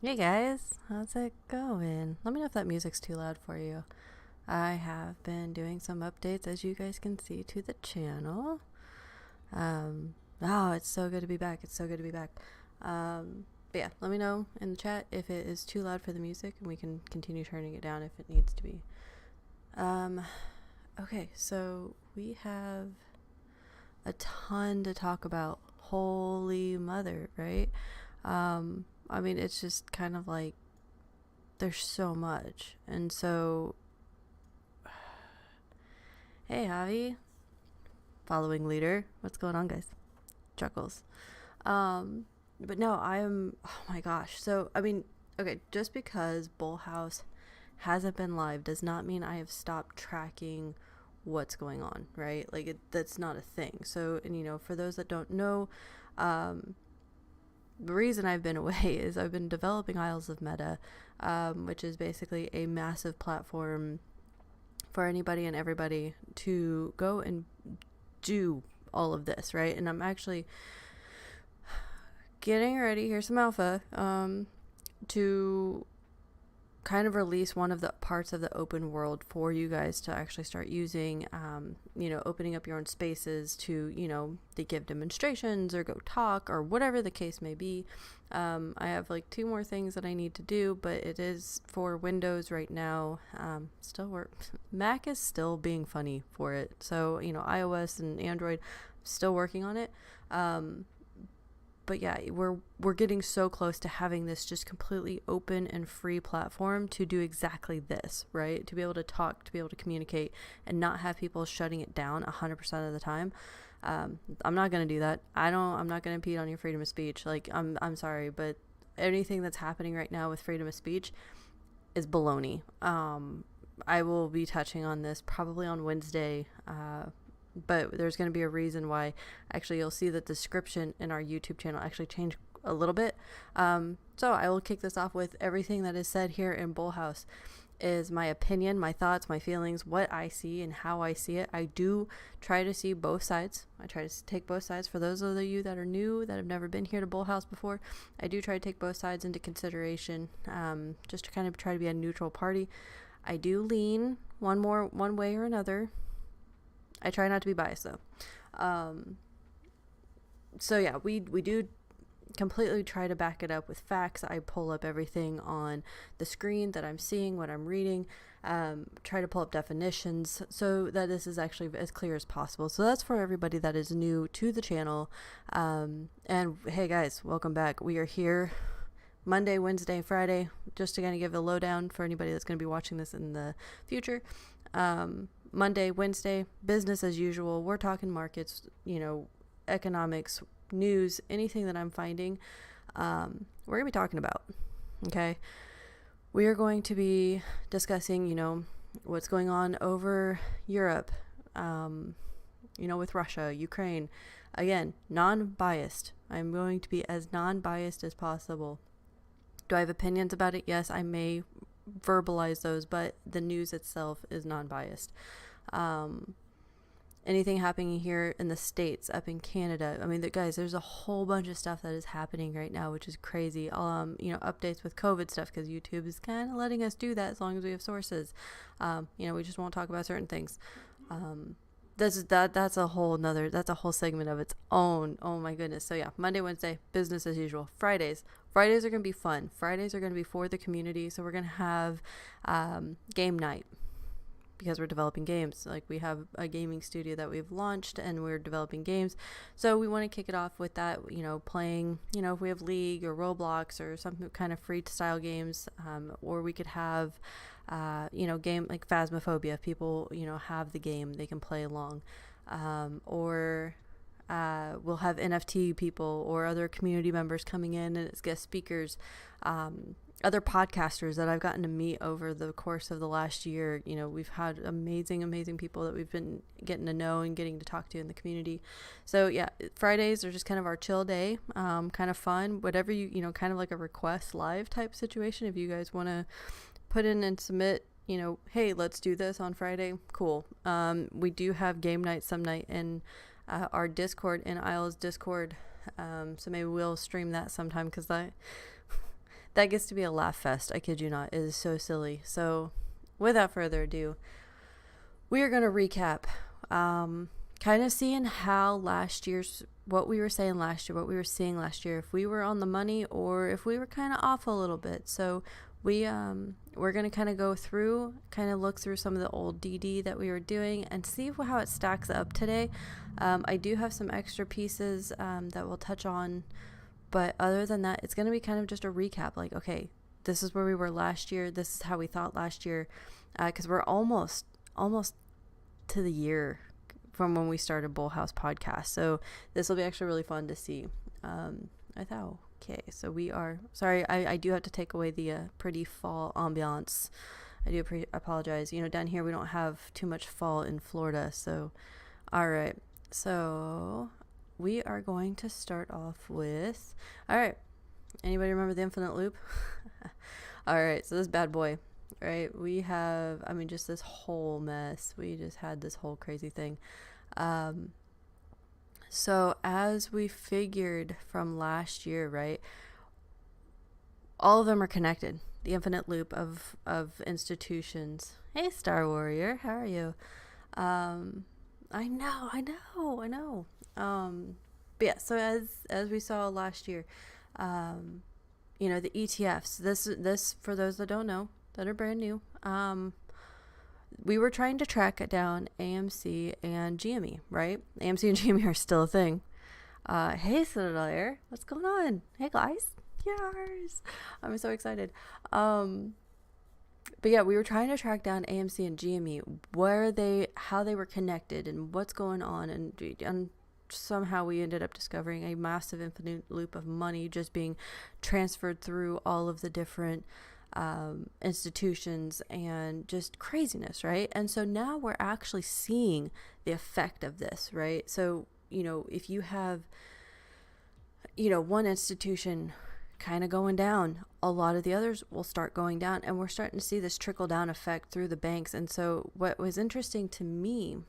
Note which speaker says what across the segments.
Speaker 1: Hey guys, how's it going? Let me know if that music's too loud for you. I have been doing some updates, as you guys can see, to the channel. Oh, it's so good to be back. It's so good to be back. But yeah, let me know in the chat if it is too loud for the music, and we can continue turning it down if it needs to be. Um, okay, so we have a ton to talk about. Holy mother, right? I mean, it's just kind of like there's so much. And so, hey, Javi, following leader. What's going on, guys? Chuckles. But no, oh my gosh. So, I mean, okay, just because Bull House hasn't been live does not mean I have stopped tracking what's going on, right? Like, that's not a thing. So, and for those that don't know, um, the reason I've been away is I've been developing Isles of Meta, which is basically a massive platform for anybody and everybody to go and do all of this, right? And I'm actually getting ready, here's some alpha, to kind of release one of the parts of the open world for you guys to actually start using, opening up your own spaces to, they give demonstrations or go talk or whatever the case may be. I have like 2 more things that I need to do, but it is for Windows right now. Mac is still being funny for it. So, iOS and Android, still working on it. But yeah, we're getting so close to having this just completely open and free platform to do exactly this, right? To be able to talk, to be able to communicate, and not have people shutting it down 100% of the time. I'm not gonna do that. I'm not gonna impede on your freedom of speech. Like, I'm sorry, but anything that's happening right now with freedom of speech is baloney. I will be touching on this probably on Wednesday. But there's going to be a reason why. Actually, you'll see the description in our YouTube channel actually changed a little bit. So I will kick this off with everything that is said here in Bull House is my opinion, my thoughts, my feelings, what I see and how I see it. I do try to see both sides. I try to take both sides. For those of you that are new, that have never been here to Bull House before, I do try to take both sides into consideration, just to kind of try to be a neutral party. I do lean one way or another. I try not to be biased though. So yeah, we do completely try to back it up with facts. I pull up everything on the screen that I'm seeing, what I'm reading, try to pull up definitions so that this is actually as clear as possible. So that's for everybody that is new to the channel. And hey guys, welcome back. We are here Monday, Wednesday, Friday, just to kind of give a lowdown for anybody that's going to be watching this in the future. Monday, Wednesday, business as usual. We're talking markets, economics, news, anything that I'm finding, we're going to be talking about. Okay. We are going to be discussing, what's going on over Europe, with Russia, Ukraine. Again, non-biased. I'm going to be as non-biased as possible. Do I have opinions about it? Yes, I may verbalize those, but the news itself is non-biased. Anything happening here in the States, up in Canada, I mean, guys, there's a whole bunch of stuff that is happening right now, which is crazy. Updates with COVID stuff, because YouTube is kind of letting us do that as long as we have sources. We just won't talk about certain things. That's a whole segment of its own. Oh my goodness. So yeah, Monday, Wednesday, business as usual. Fridays are going to be fun. Fridays are going to be for the community. So we're going to have game night, because we're developing games. Like, we have a gaming studio that we've launched and we're developing games. So we want to kick it off with that, playing, if we have League or Roblox or some kind of free style games, or we could have, game like Phasmophobia. If people, have the game, they can play along. Or we'll have NFT people or other community members coming in and it's guest speakers. Other podcasters that I've gotten to meet over the course of the last year. We've had amazing people that we've been getting to know and getting to talk to in the community. So yeah, Fridays are just kind of our chill day, kind of fun, whatever kind of like a request live type situation. If you guys want to put in and submit, hey, let's do this on Friday, cool. We do have game night some night in our Discord, in Isles Discord. So maybe we'll stream that sometime, because that that gets to be a laugh fest. I kid you not. It is so silly. So without further ado, we are going to recap, kind of seeing how what we were saying last year, what we were seeing last year, if we were on the money or if we were kind of off a little bit. So we're going to kind of go through, kind of look through some of the old DD that we were doing and see how it stacks up today. I do have some extra pieces that we'll touch on, but other than that, it's going to be kind of just a recap. Like, okay, this is where we were last year. This is how we thought last year, because we're almost to the year from when we started Bull House Podcast. So this will be actually really fun to see. I thought, okay, so we are, sorry, I do have to take away the pretty fall ambiance. I do apologize. Down here we don't have too much fall in Florida. So, all right. So we are going to start off with, all right. Anybody remember the infinite loop? All right. So this bad boy, right? We have, just this whole mess. We just had this whole crazy thing. So as we figured from last year, right, all of them are connected. The infinite loop of institutions. Hey, Star Warrior, how are you? I know. But yeah, so as we saw last year, the ETFs. This for those that don't know, that are brand new. We were trying to track it down AMC and GME, right? AMC and GME are still a thing. Hey, Citadel Air, what's going on? Hey, guys. Yes. I'm so excited. But yeah, we were trying to track down AMC and GME, how they were connected and what's going on. And somehow we ended up discovering a massive infinite loop of money just being transferred through all of the different institutions and just craziness, right? And so now we're actually seeing the effect of this, right? So, if you have, one institution kind of going down, a lot of the others will start going down, and we're starting to see this trickle down effect through the banks. And so what was interesting to me,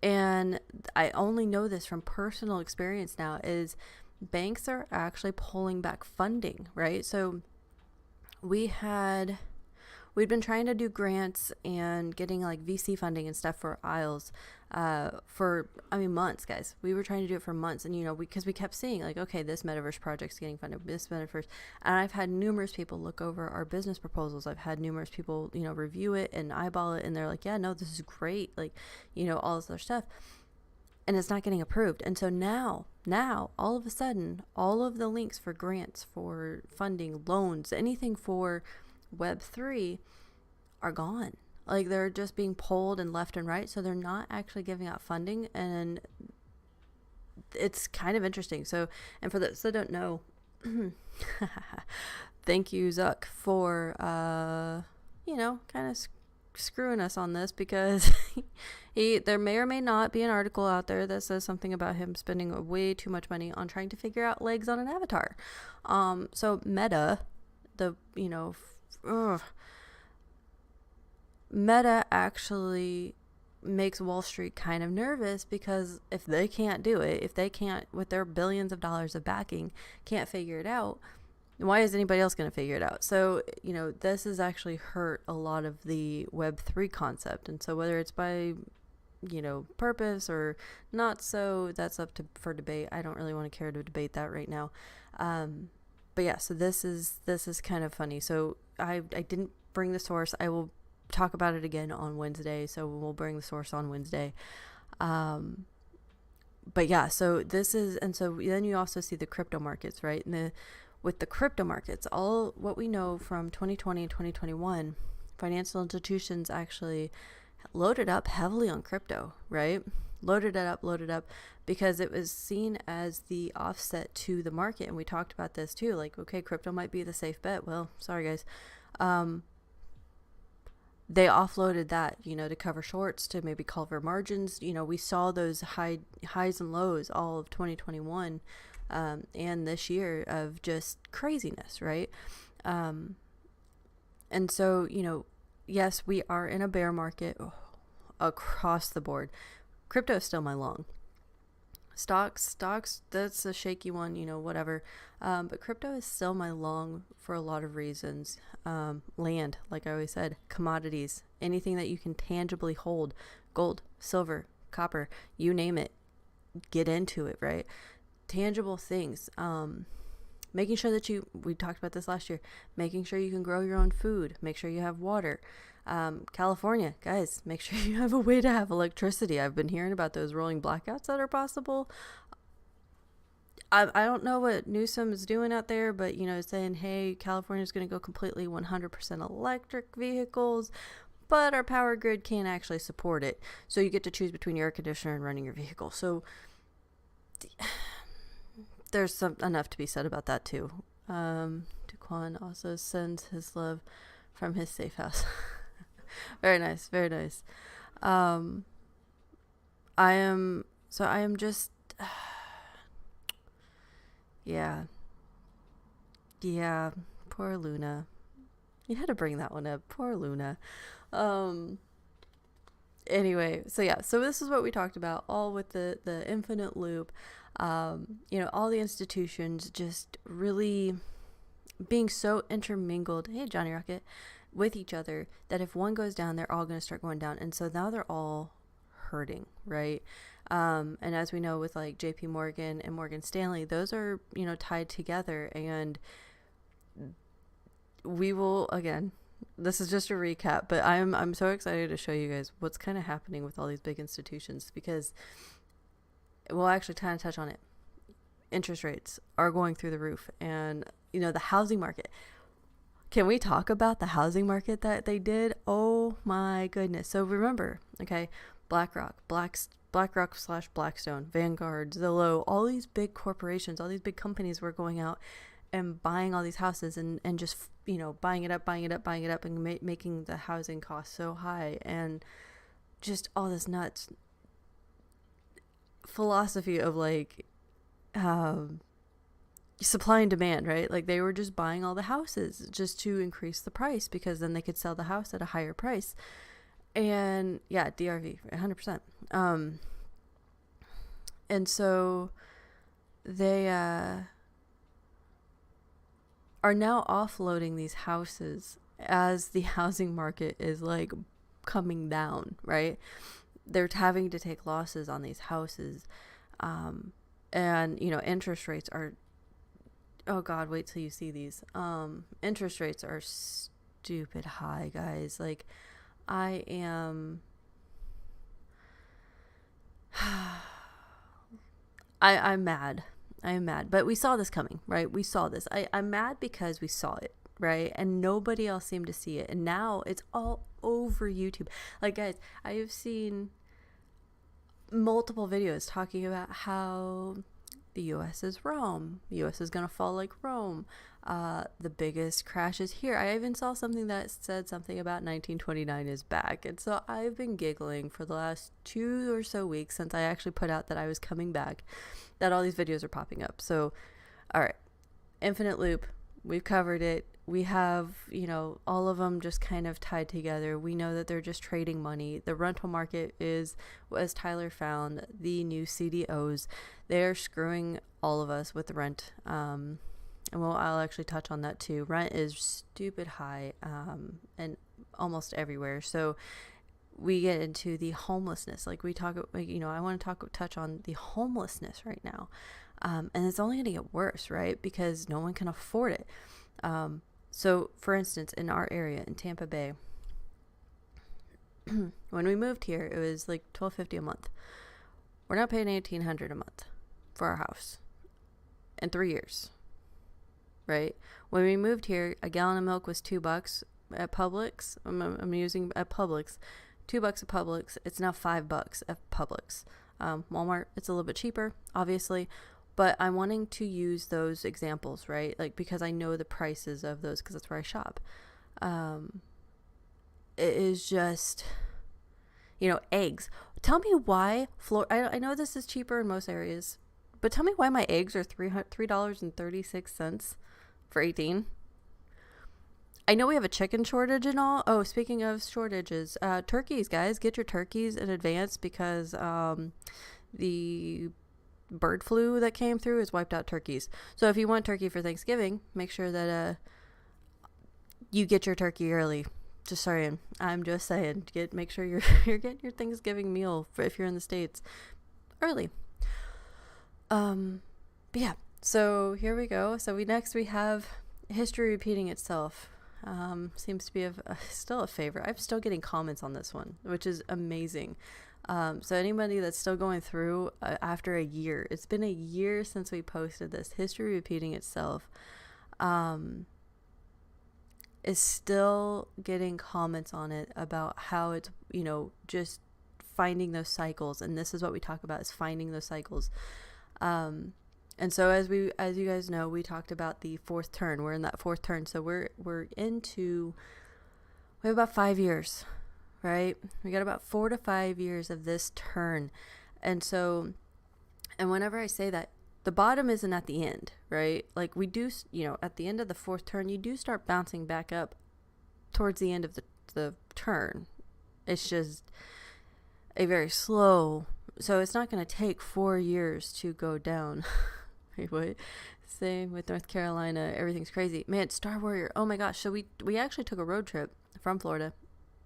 Speaker 1: and I only know this from personal experience now, is banks are actually pulling back funding, right? So we'd been trying to do grants and getting like VC funding and stuff for ISLES for months, guys. We were trying to do it for months, and because we kept seeing like, okay, this metaverse project's getting funded, this metaverse, and I've had numerous people look over our business proposals. I've had numerous people review it and eyeball it, and they're like, yeah, no, this is great, like all this other stuff, and it's not getting approved. And so now all of a sudden, all of the links for grants, for funding, loans, anything for Web3 are gone. Like, they're just being pulled and left and right. So they're not actually giving out funding, and it's kind of interesting. So, and for those that don't know, thank you, Zuck, for kind of screwing us on this, because there may or may not be an article out there that says something about him spending way too much money on trying to figure out legs on an avatar. So Meta, Meta actually makes Wall Street kind of nervous, because if they can't do it, if they can't, with their billions of dollars of backing, can't figure it out, why is anybody else going to figure it out? So, this has actually hurt a lot of the Web3 concept. And so whether it's by, purpose or not, so that's up for debate. I don't really want to care to debate that right now. But yeah, so this is kind of funny. So I didn't bring the source. I will talk about it again on Wednesday. So we'll bring the source on Wednesday. But yeah, so this is, and so then you also see the crypto markets, right? And with the crypto markets, all what we know from 2020 and 2021, financial institutions actually loaded up heavily on crypto, right? Loaded it up because it was seen as the offset to the market. And we talked about this too, like, okay, crypto might be the safe bet. Well, sorry guys. They offloaded that, to cover shorts, to maybe cover margins. We saw those highs and lows all of 2021 and this year of just craziness, right? And so, yes, we are in a bear market across the board. Crypto is still my long. Stocks, that's a shaky one, whatever. But crypto is still my long for a lot of reasons. Land, like I always said, commodities, anything that you can tangibly hold, gold, silver, copper, you name it, get into it, right? Tangible things. Making sure that we talked about this last year, making sure you can grow your own food, make sure you have water. California, guys, make sure you have a way to have electricity. I've been hearing about those rolling blackouts that are possible. I don't know what Newsom is doing out there, but, saying, hey, California is going to go completely 100% electric vehicles, but our power grid can't actually support it. So you get to choose between your air conditioner and running your vehicle. So there's enough to be said about that too. Duquan also sends his love from his safe house. Very nice, very nice. I am just, yeah, poor Luna. You had to bring that one up, poor Luna. Anyway, so this is what we talked about, all with the infinite loop. All the institutions just really being so intermingled. Hey, Johnny Rocket. With each other, that if one goes down, they're all going to start going down. And so now they're all hurting, right? And as we know with like JP Morgan and Morgan Stanley, those are, tied together. And we will, again, this is just a recap, but I'm so excited to show you guys what's kind of happening with all these big institutions, because we'll actually kind of touch on it. Interest rates are going through the roof, and, the housing market. Can we talk about the housing market that they did? Oh my goodness. So remember, okay, BlackRock / Blackstone, Vanguard, Zillow, all these big corporations, all these big companies were going out and buying all these houses and just, buying it up and making the housing cost so high, and just all this nuts philosophy of like, supply and demand, right? Like they were just buying all the houses just to increase the price, because then they could sell the house at a higher price. And yeah, DRV 100%. And so they are now offloading these houses as the housing market is like coming down, right? They're having to take losses on these houses. And interest rates are, oh God, wait till you see these. Interest rates are stupid high, guys. Like, I'm mad. I'm mad. But we saw this coming, right? We saw this. I'm mad because we saw it, right? And nobody else seemed to see it. And now it's all over YouTube. Like, guys, I have seen multiple videos talking about how the U.S. is Rome. The U.S. is going to fall like Rome. The biggest crash is here. I even saw something that said something about 1929 is back. And so I've been giggling for the last 2 or so weeks since I actually put out that I was coming back, that all these videos are popping up. So, all right, infinite loop. We've covered it. We have, all of them just kind of tied together. We know that they're just trading money. The rental market is, as Tyler found, the new CDOs. They're screwing all of us with the rent. And I'll actually touch on that too. Rent is stupid high, and almost everywhere. So we get into the homelessness. Like we talk, I want to touch on the homelessness right now. And it's only going to get worse, right? Because no one can afford it. So for instance, in our area in Tampa Bay, when we moved here, it was like $1,250 a month. We're now paying $1,800 a month for our house in 3 years, right? When we moved here, a gallon of milk was $2 at Publix. I'm using at Publix, $2 at Publix. It's now $5 at Publix. Walmart, it's a little bit cheaper, obviously. But I'm wanting to use those examples, right? Like, because I know the prices of those, because that's where I shop. It is just, eggs. Tell me why I know this is cheaper in most areas, but tell me why my eggs are $3.36 for 18. I know we have a chicken shortage and all. Oh, speaking of shortages, turkeys, guys, get your turkeys in advance, because the bird flu that came through has wiped out turkeys. So if you want turkey for Thanksgiving, make sure that you get your turkey early. Just saying. I'm just saying. Make sure you're getting your Thanksgiving meal if you're in the States early. But yeah. So here we go. So we have history repeating itself. Seems to be still a favorite. I'm still getting comments on this one, which is amazing. So anybody that's still going through after a year, it's been a year since we posted this. History repeating itself. Is still getting comments on it about how it's, just finding those cycles. And this is what we talk about, is finding those cycles. And so as you guys know, we talked about the fourth turn. We're in that fourth turn. So we have about 5 years, right? We got about 4 to 5 years of this turn. And whenever I say that, the bottom isn't at the end, right? Like we do, at the end of the fourth turn, you do start bouncing back up towards the end of the turn. It's just a very slow, so it's not going to take 4 years to go down. Wait, what? Same with North Carolina. Everything's crazy. Man, Star Warrior. Oh my gosh. So we actually took a road trip from Florida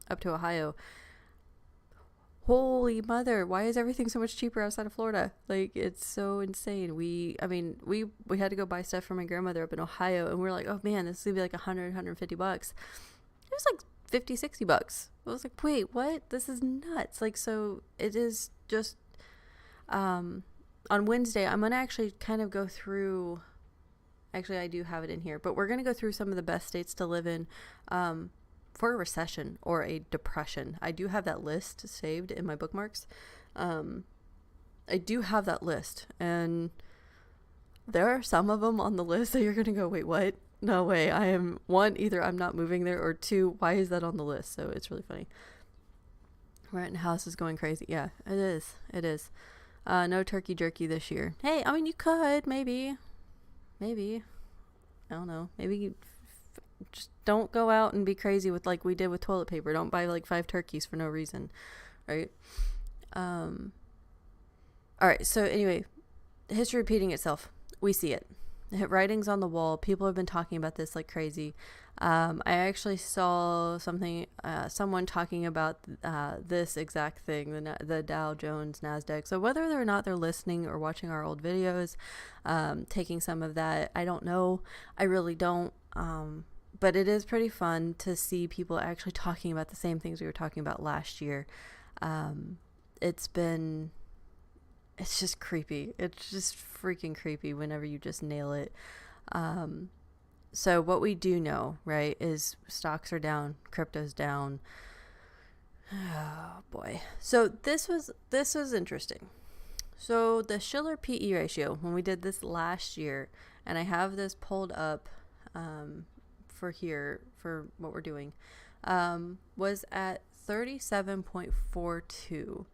Speaker 1: up to Ohio. Holy mother, why is everything so much cheaper outside of Florida? Like, it's so insane. We had to go buy stuff for my grandmother up in Ohio, and we're like, oh man, this is gonna be like $100, $150. It was like $50, $60. I was like, wait, what? This is nuts. Like, so it is just, on Wednesday, I'm gonna actually kind of go through, actually I do have it in here, but we're gonna go through some of the best states to live in, for a recession or a depression. I do have that list saved in my bookmarks. I do have that list, and there are some of them on the list that you're going to go, wait, what? No way. Either I'm not moving there, or two, why is that on the list? So it's really funny. Renting house is going crazy. Yeah, it is. It is. No turkey jerky this year. Hey, I mean, you could, maybe. I don't know. Maybe just don't go out and be crazy with like we did with toilet paper. Don't buy like 5 turkeys for no reason, right? All right, so anyway, history repeating itself. We see it. Writings on the wall. People have been talking about this like crazy. I actually saw someone talking about this exact thing, the Dow Jones, NASDAQ. So whether or not they're listening or watching our old videos, taking some of that, I don't know. I really don't. But it is pretty fun to see people actually talking about the same things we were talking about last year. It's just creepy. It's just freaking creepy whenever you just nail it. So what we do know, right, is stocks are down, crypto's down. Oh boy. So this was interesting. So the Schiller PE ratio, when we did this last year, and I have this pulled up, for what we're doing, was at 37.42,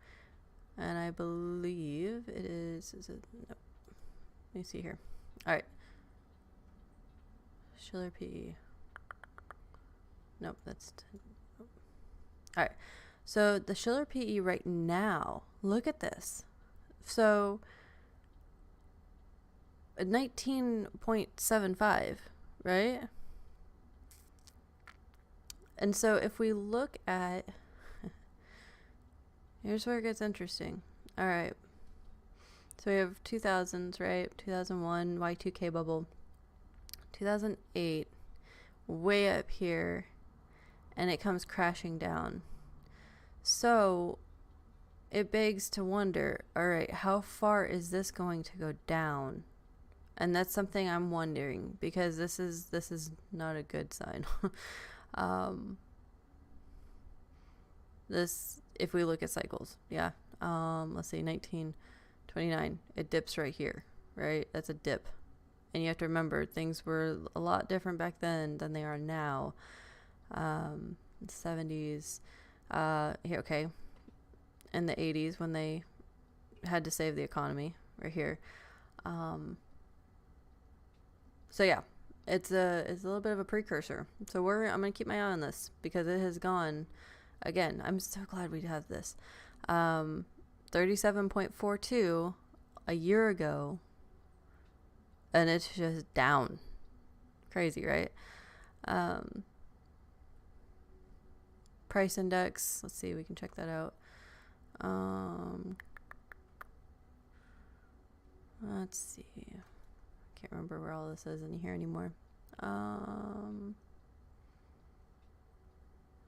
Speaker 1: and I believe it is it no, let me see here. All right, Schiller PE, nope, that's all right. So the Schiller PE right now, look at this. So 19.75, right? And so if we look at, here's where it gets interesting. All right. So we have 2000s, right? 2001, Y2K bubble. 2008, way up here, and it comes crashing down. So it begs to wonder, all right, how far is this going to go down? And that's something I'm wondering, because this is not a good sign. This, if we look at cycles, yeah. Let's see, 1929, it dips right here, right? That's a dip. And you have to remember, things were a lot different back then than they are now. 70s, here, okay. In the 80s, when they had to save the economy, right here. So yeah, it's a little bit of a precursor. So I'm gonna keep my eye on this, because it has gone. Again, I'm so glad we have this. 37.42. a year ago, and it's just down. Crazy, right? Price index. Let's see, we can check that out. Let's see. Can't remember where all this is in here anymore.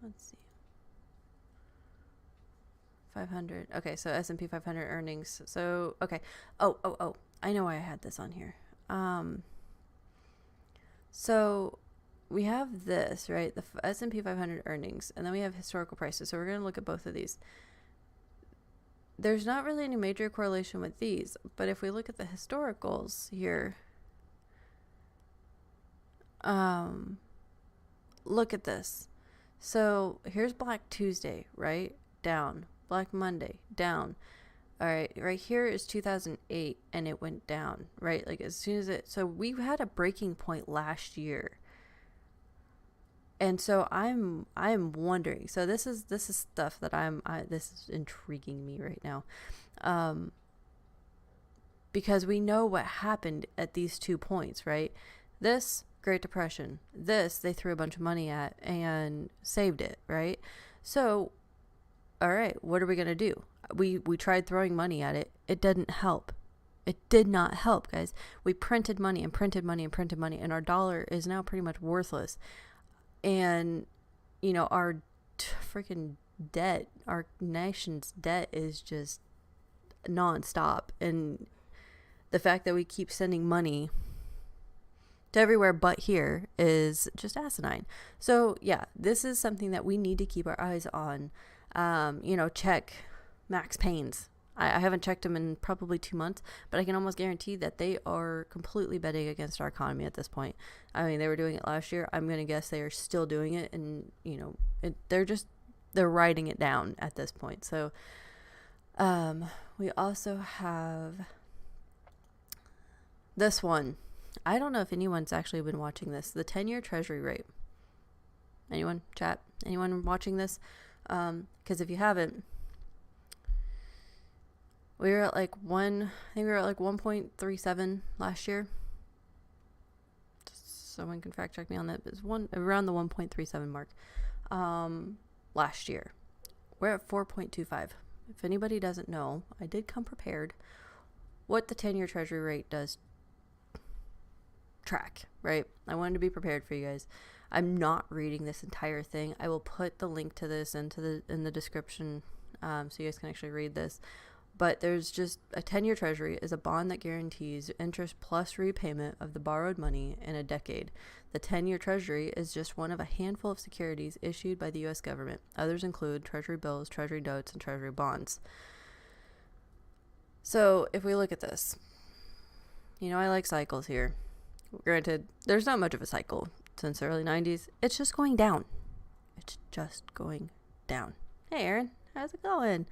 Speaker 1: Let's see. 500. Okay, so S&P 500 earnings. So, okay. Oh. I know why I had this on here. So we have this, right? The S&P 500 earnings, and then we have historical prices. So we're going to look at both of these. There's not really any major correlation with these, but if we look at the historicals here, look at this. So here's Black Tuesday, right? Down. Black Monday, down. All right, right here is 2008, and it went down, right? Like as soon as so we had a breaking point last year. And so I'm wondering. So this is stuff that this is intriguing me right now, because we know what happened at these 2 points, right? This Great Depression, this they threw a bunch of money at and saved it, right? So, all right, what are we gonna do? We tried throwing money at it. It didn't help. It did not help, guys. We printed money and printed money and printed money, and our dollar is now pretty much worthless. And, you know, our freaking debt, our nation's debt is just nonstop. And the fact that we keep sending money to everywhere but here is just asinine. So, yeah, this is something that we need to keep our eyes on. Check Max Payne's. I haven't checked them in probably 2 months, but I can almost guarantee that they are completely betting against our economy at this point. I mean, they were doing it last year. I'm going to guess they are still doing it, and, they're writing it down at this point. So, we also have this one. I don't know if anyone's actually been watching this. The 10-year Treasury rate. Anyone? Chat? Anyone watching this? Because if you haven't, we were at like 1.37 last year. Someone can fact check me on that. It's around the 1.37 mark. Last year, we're at 4.25. If anybody doesn't know, I did come prepared what the 10-year Treasury rate does track, right? I wanted to be prepared for you guys. I'm not reading this entire thing. I will put the link to this in the description, so you guys can actually read this. But there's just a 10-year Treasury is a bond that guarantees interest plus repayment of the borrowed money in a decade. The 10-year Treasury is just one of a handful of securities issued by the U.S. government. Others include Treasury bills, Treasury notes, and Treasury bonds. So if we look at this, I like cycles here. Granted, there's not much of a cycle since the early 90s. It's just going down. It's just going down. Hey, Aaron, how's it going?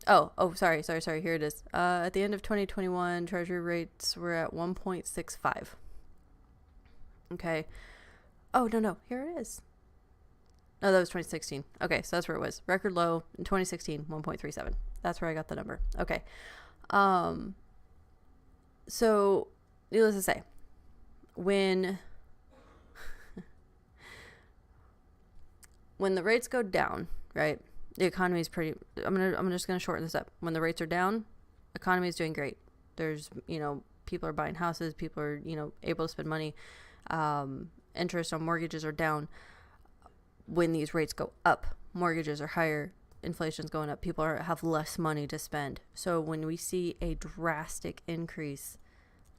Speaker 1: Sorry. Here it is. At the end of 2021, Treasury rates were at 1.65. Okay. Oh, no. Here it is. No, that was 2016. Okay, so that's where it was. Record low in 2016, 1.37. That's where I got the number. Okay. So, needless to say, when the rates go down, right? The economy is pretty. I'm just gonna shorten this up. When the rates are down, economy is doing great. There's people are buying houses. People are able to spend money. Interest on mortgages are down. When these rates go up, mortgages are higher. Inflation's going up. People have less money to spend. So when we see a drastic increase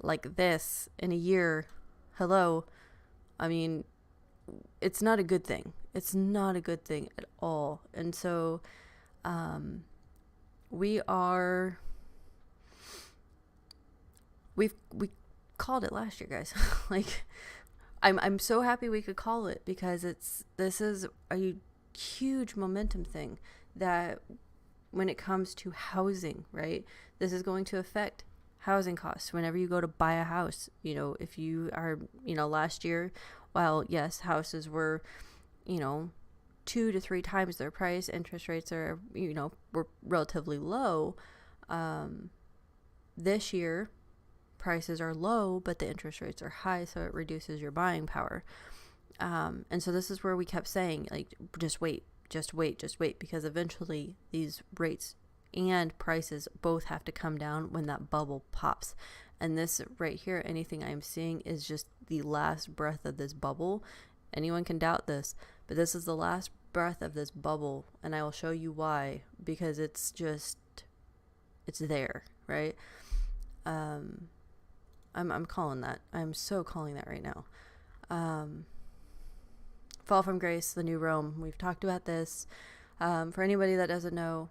Speaker 1: like this in a year, I mean, it's not a good thing. It's not a good thing at all. And so we called it last year, guys. Like, I'm so happy we could call it, because this is a huge momentum thing that when it comes to housing, right? This is going to affect housing costs whenever you go to buy a house. If you are, last year, while yes, houses were 2 to 3 times their price, interest rates were relatively low. This year, prices are low, but the interest rates are high, so it reduces your buying power. And so this is where we kept saying, like, just wait, because eventually these rates and prices both have to come down when that bubble pops. And this right here, anything I'm seeing is just the last breath of this bubble. Anyone can doubt this, but this is the last breath of this bubble, and I will show you why, because it's there, right? I'm calling that. I'm so calling that right now. Fall from grace, the new Rome. We've talked about this. For anybody that doesn't know,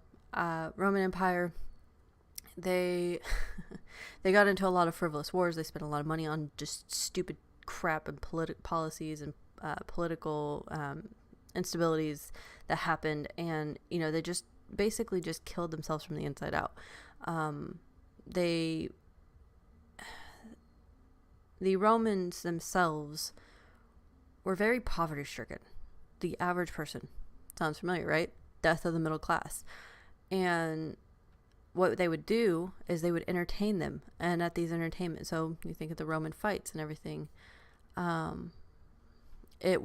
Speaker 1: Roman Empire, they they got into a lot of frivolous wars. They spent a lot of money on just stupid crap and policies and political instabilities that happened, and they just basically just killed themselves from the inside out. The Romans themselves were very poverty stricken. The average person, sounds familiar, right? Death of the middle class. And what they would do is they would entertain them, and at these entertainments, so you think of the Roman fights and everything, they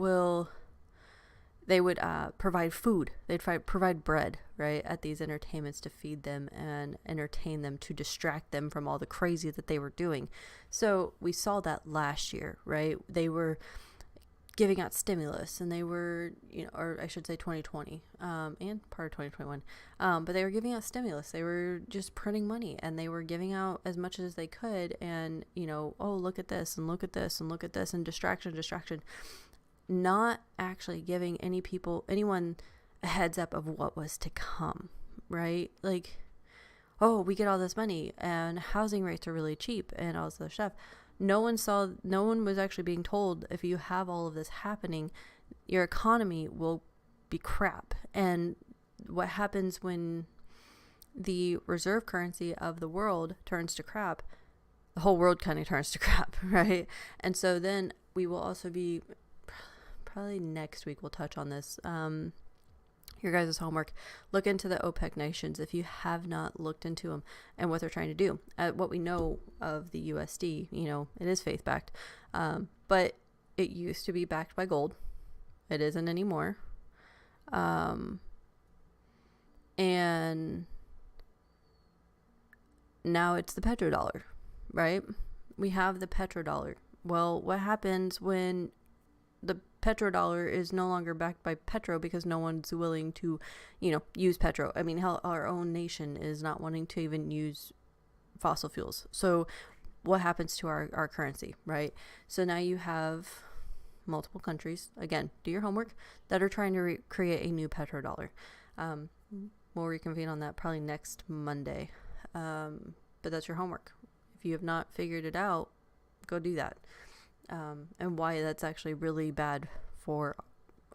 Speaker 1: would provide food. They'd provide bread, right, at these entertainments to feed them and entertain them, to distract them from all the crazy that they were doing. So we saw that last year, right? They were giving out stimulus, and they were, or I should say 2020, and part of 2021, but they were giving out stimulus. They were just printing money, and they were giving out as much as they could, and, oh, look at this, and look at this, and look at this, and distraction, not actually giving anyone a heads up of what was to come, right? Like, oh, we get all this money, and housing rates are really cheap, and all this other stuff. No one was actually being told, if you have all of this happening, your economy will be crap. And what happens when the reserve currency of the world turns to crap, the whole world kind of turns to crap, right? And so then we will also be, probably next week we'll touch on this, your guys' homework, look into the OPEC nations if you have not looked into them and what they're trying to do. What we know of the USD, it is faith-backed, but it used to be backed by gold. It isn't anymore. And now it's the petrodollar, right? We have the petrodollar. Well, what happens when the petrodollar is no longer backed by petro, because no one's willing to, use petro? I mean, hell, our own nation is not wanting to even use fossil fuels. So what happens to our currency, right? So now you have multiple countries, again, do your homework, that are trying to create a new petrodollar. We'll reconvene on that probably next Monday. But that's your homework. If you have not figured it out, go do that. And why that's actually really bad for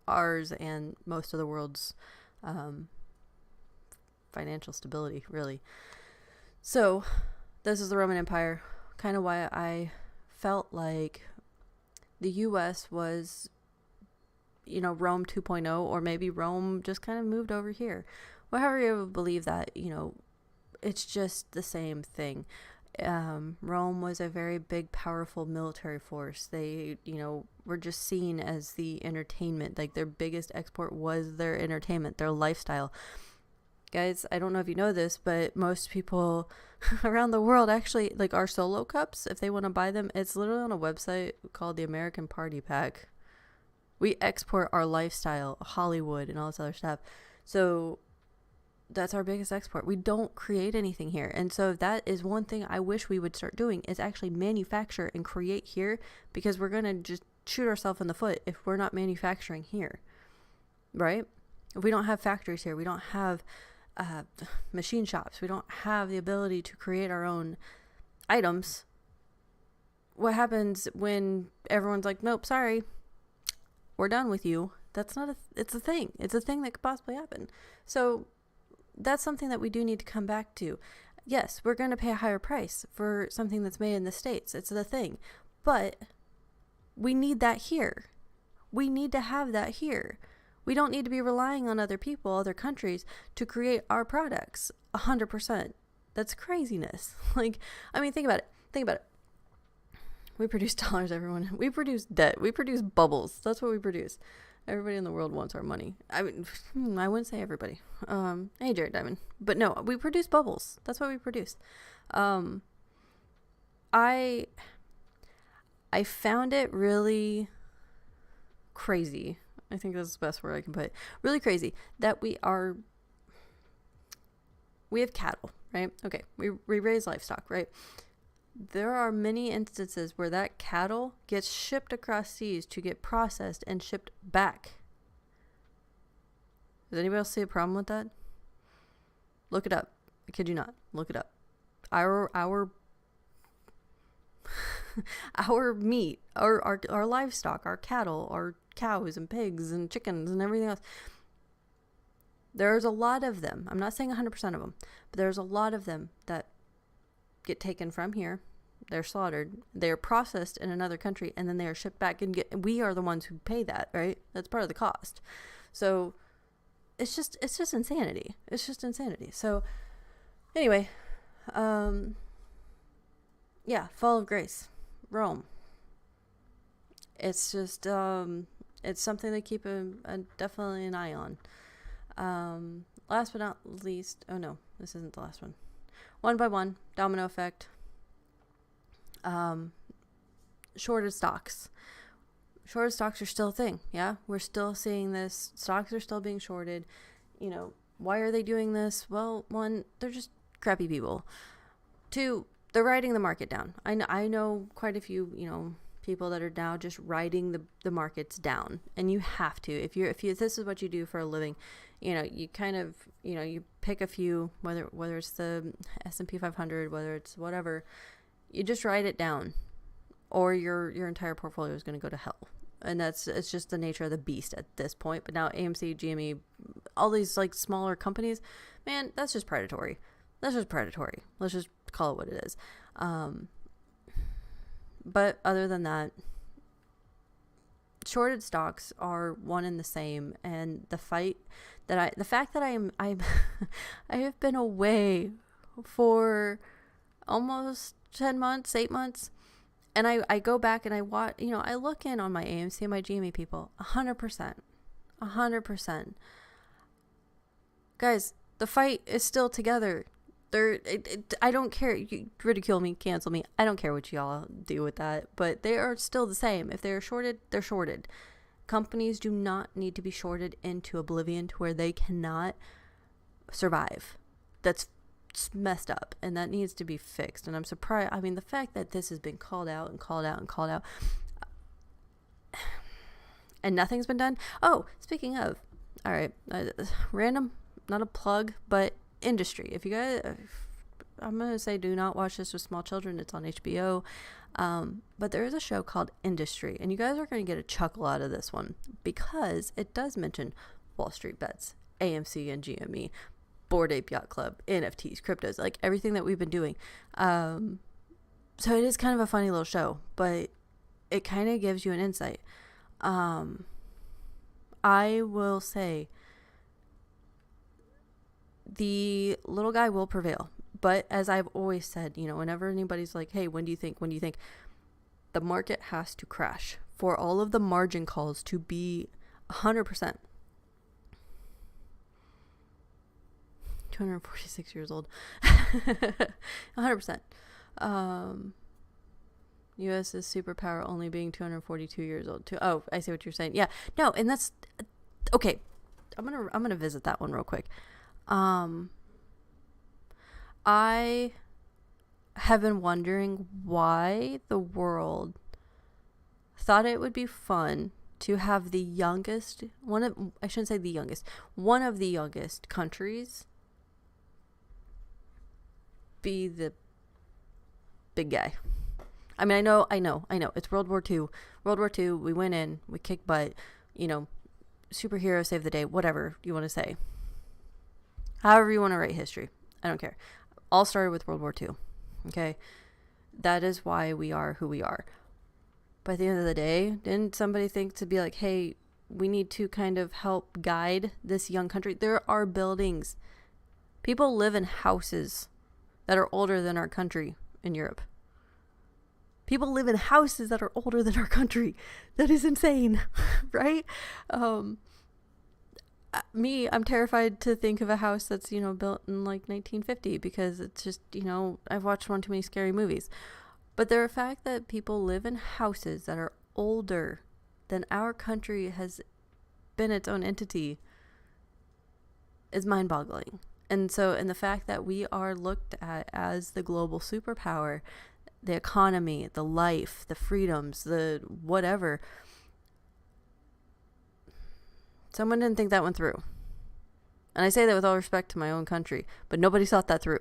Speaker 1: ours and most of the world's financial stability, really. So this is the Roman Empire, kind of why I felt like the U.S. was, Rome 2.0, or maybe Rome just kind of moved over here. Whatever you believe that, it's just the same thing. Rome was a very big, powerful military force. They, were just seen as the entertainment. Like, their biggest export was their entertainment, their lifestyle. Guys, I don't know if you know this, but most people around the world actually, like, our solo cups, if they want to buy them, it's literally on a website called the American Party Pack. We export our lifestyle, Hollywood, and all this other stuff. So that's our biggest export. We don't create anything here. And so that is one thing I wish we would start doing, is actually manufacture and create here, because we're going to just shoot ourselves in the foot if we're not manufacturing here, right? If we don't have factories here, we don't have machine shops, we don't have the ability to create our own items. What happens when everyone's like, nope, sorry, we're done with you? That's not it's a thing. It's a thing that could possibly happen. So that's something that we do need to come back to. Yes, we're going to pay a higher price for something that's made in the States. It's the thing. But we need that here. We need to have that here. We don't need to be relying on other people, other countries, to create our products 100%. That's craziness. Like, I mean, think about it. Think about it. We produce dollars, everyone. We produce debt. We produce bubbles. That's what we produce. Everybody in the world wants our money. I mean, I wouldn't say everybody. Hey, Jared Diamond. But no, we produce bubbles. That's what we produce. I found it really crazy. I think that's the best word I can put. Really crazy that we have cattle, right? Okay, we raise livestock, right? There are many instances where that cattle gets shipped across seas to get processed and shipped back. Does anybody else see a problem with that? Look it up. I kid you not. Look it up. Our our meat, our livestock, our cattle, our cows and pigs and chickens and everything else. There's a lot of them. I'm not saying 100% of them, but there's a lot of them that get taken from here. They're slaughtered. They're processed in another country, and then they are shipped back. And we are the ones who pay that, right? That's part of the cost. So it's just insanity. It's just insanity. So anyway, yeah, fall of grace, Rome. It's just it's something to keep definitely an eye on. Last but not least, oh no, this isn't the last one. One by one, domino effect. Shorted stocks. Shorted stocks are still a thing. Yeah, we're still seeing this. Stocks are still being shorted. You know, why are they doing this? Well, one, they're just crappy people. Two, they're riding the market down. I know quite a few, people that are now just riding the markets down, and you have to. If this is what you do for a living, you kind of, you pick a few, whether it's the S&P 500, whether it's whatever, you just ride it down, or your entire portfolio is going to go to hell. And it's just the nature of the beast at this point. But now AMC, GME, all these like smaller companies, man, that's just predatory. Let's just call it what it is. But other than that, shorted stocks are one and the same. And the fact that I have been away for almost 10 months, 8 months. And I go back and I watch, I look in on my AMC and my GME people, 100%. Guys, the fight is still together. I don't care. You ridicule me, cancel me. I don't care what y'all do with that. But they are still the same. If they're shorted, they're shorted. Companies do not need to be shorted into oblivion to where they cannot survive. That's messed up, and that needs to be fixed. And I'm surprised. I mean, the fact that this has been called out and nothing's been done. Oh, speaking of, all right, random, not a plug, but industry. If you guys, I'm gonna say, do not watch this with small children. It's on HBO, but there is a show called Industry, and you guys are gonna get a chuckle out of this one because it does mention Wall Street bets, AMC and GME, Bored Ape Yacht Club, NFTs, cryptos, like everything that we've been doing. So it is kind of a funny little show, but it kind of gives you an insight. I will say the little guy will prevail. But as I've always said, whenever anybody's like, hey, when do you think? The market has to crash for all of the margin calls to be 100%. 246 years old. 100%. U.S. is superpower only being 242 years old too. Oh, I see what you're saying. Yeah. No, and that's okay. I'm gonna visit that one real quick. I have been wondering why the world thought it would be fun to have the youngest, one of the youngest countries be the big guy. I mean, I know. It's World War II. We went in, we kicked butt, superhero save the day, whatever you want to say. However you want to write history. I don't care. All started with World War II. Okay? That is why we are who we are. But at the end of the day, didn't somebody think to be like, hey, we need to kind of help guide this young country? There are buildings. People live in houses. that are older than our country in Europe. People live in houses that are older than our country. That is insane, right? I'm terrified to think of a house that's, built in like 1950, because it's just, I've watched one too many scary movies. But the fact that people live in houses that are older than our country has been its own entity is mind-boggling. And the fact that we are looked at as the global superpower, the economy, the life, the freedoms, the whatever, someone didn't think that went through. And I say that with all respect to my own country, but nobody thought that through.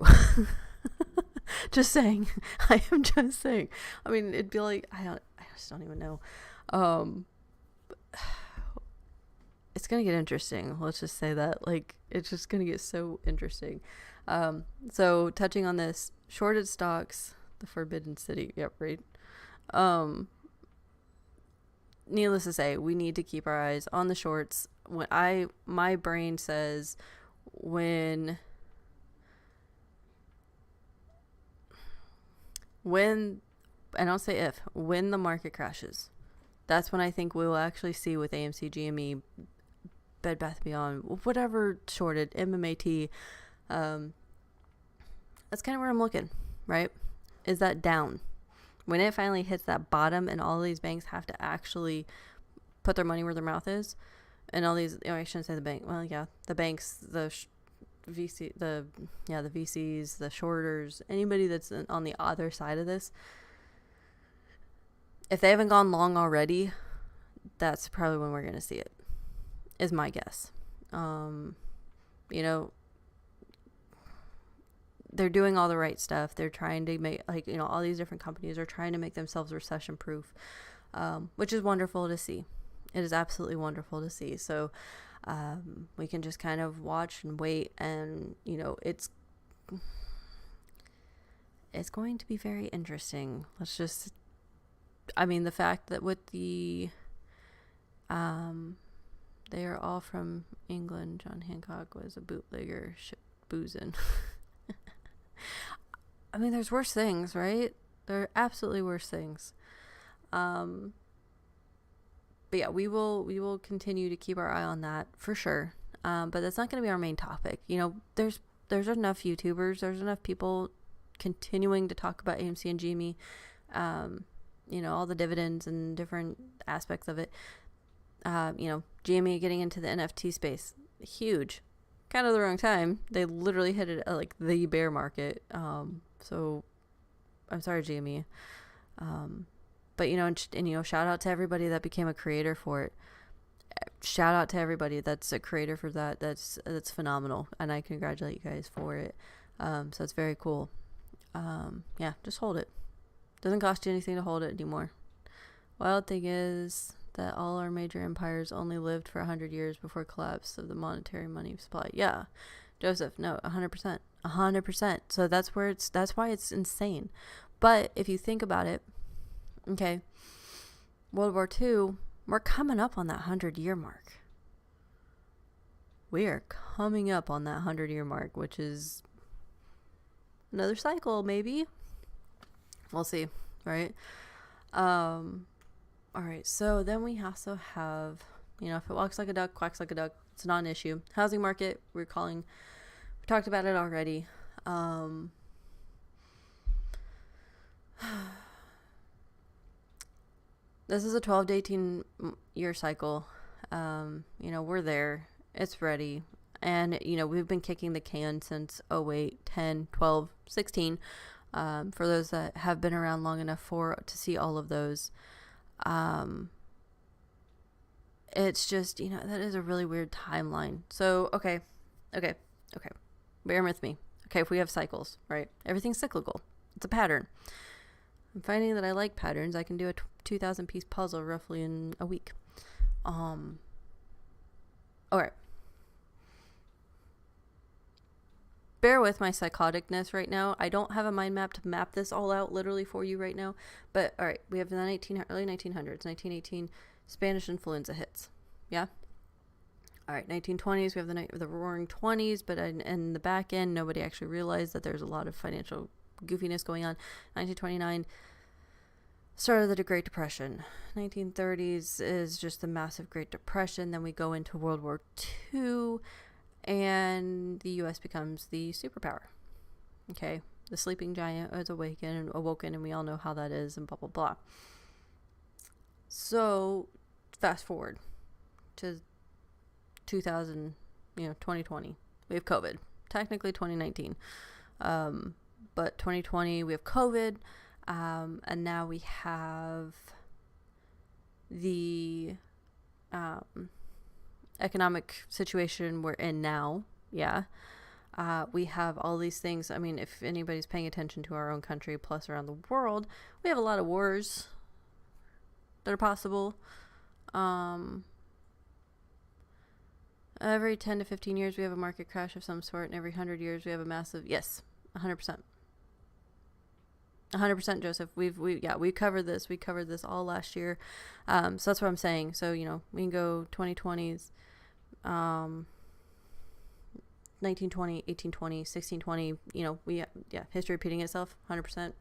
Speaker 1: Just saying. I am just saying. I mean, it'd be like, I just don't even know. It's going to get interesting. Let's just say that. Like, it's just going to get so interesting. So touching on this, shorted stocks, the Forbidden City. Yep, right. Needless to say, we need to keep our eyes on the shorts. My brain says when and I'll say if, when the market crashes, that's when I think we will actually see with AMC, GME, Bed Bath & Beyond, whatever shorted, MMAT, that's kind of where I'm looking, right? Is that down? When it finally hits that bottom and all these banks have to actually put their money where their mouth is, and all these, I shouldn't say the bank, well, yeah, the banks, the VCs, the shorters, anybody that's on the other side of this, if they haven't gone long already, that's probably when we're going to see it, is my guess. They're doing all the right stuff. They're trying to make, all these different companies are trying to make themselves recession proof, which is wonderful to see. It is absolutely wonderful to see. So we can just kind of watch and wait, and it's going to be very interesting. The fact that with the they are all from England. John Hancock was a bootlegger, boozing. There's worse things, right? There are absolutely worse things. But yeah, we will continue to keep our eye on that for sure. But that's not going to be our main topic. There's enough YouTubers, there's enough people continuing to talk about AMC and GME, all the dividends and different aspects of it. GME getting into the NFT space, huge. Kind of the wrong time. They literally hit it at like the bear market. So I'm sorry, GME. But shout out to everybody that became a creator for it. Shout out to everybody that's a creator for that. That's phenomenal, and I congratulate you guys for it. So it's very cool. Yeah, just hold it. Doesn't cost you anything to hold it anymore. Wild thing is that all our major empires only lived for 100 years before collapse of the monetary money supply. Yeah, Joseph, no, 100%. 100%. So that's why it's insane. But if you think about it, okay, World War II, we're coming up on that 100-year mark. We are coming up on that 100-year mark, which is another cycle, maybe. We'll see, right? All right, so then we also have, if it walks like a duck, quacks like a duck, it's not an issue. Housing market, we talked about it already. This is a 12 to 18 year cycle. We're there. It's ready. And, we've been kicking the can since 08, 10, 12, 16. For those that have been around long enough to see all of those. It's just, that is a really weird timeline. So, okay. Bear with me. Okay, if we have cycles, right? Everything's cyclical. It's a pattern. I'm finding that I like patterns. I can do a 2,000 piece puzzle roughly in a week. All right. Bear with my psychoticness right now. I don't have a mind map to map this all out literally for you right now. But all right, we have the early 1900s, 1918, Spanish influenza hits. Yeah. All right, 1920s, we have the roaring 20s, but in the back end, nobody actually realized that there's a lot of financial goofiness going on. 1929, start of the Great Depression. 1930s is just the massive Great Depression. Then we go into World War II, and the U.S. becomes the superpower. Okay, the sleeping giant is awoken, and we all know how that is, and blah, blah, blah. So, fast forward to 2020. We have COVID. Technically 2019. But 2020, we have COVID. And now we have the economic situation we're in now. Yeah. We have all these things. I mean, if anybody's paying attention to our own country plus around the world, we have a lot of wars that are possible. Every 10 to 15 years, we have a market crash of some sort, and every 100 years, we have a massive, yes, 100%. 100%, Joseph. We covered this. We covered this all last year. So that's what I'm saying. So, we can go 2020s, 1920, 1820, 1620, history repeating itself, 100%,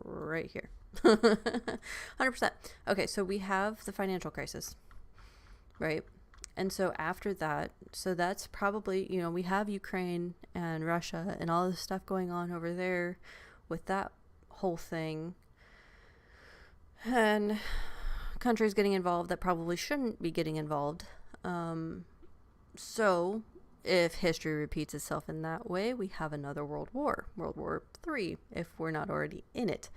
Speaker 1: right here. 100%. Okay, so we have the financial crisis, right? And so after that, so that's probably, we have Ukraine and Russia and all this stuff going on over there with that whole thing. And countries getting involved that probably shouldn't be getting involved. So if history repeats itself in that way, we have another World War III, if we're not already in it.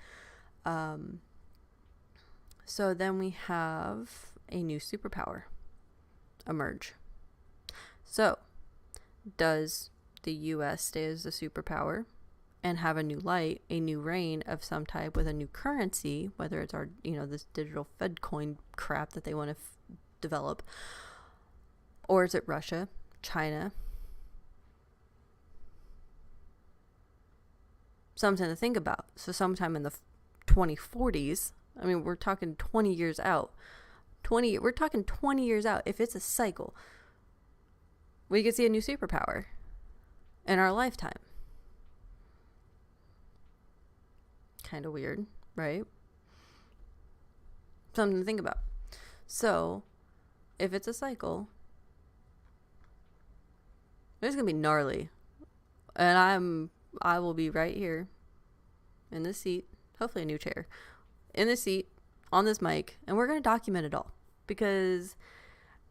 Speaker 1: So then we have a new superpower emerge. So, does the U.S. stay as a superpower and have a new light, a new reign of some type with a new currency, whether it's our, this digital Fed coin crap that they want to develop, or is it Russia, China? Something to think about. So, sometime in the 2040s, I mean, we're talking 20 years out. We're talking 20 years out. If it's a cycle, we could see a new superpower in our lifetime. Kind of weird, right? Something to think about. So, if it's a cycle, it's going to be gnarly. And I will be right here in this seat, hopefully a new chair, in this seat, on this mic, and we're going to document it all because,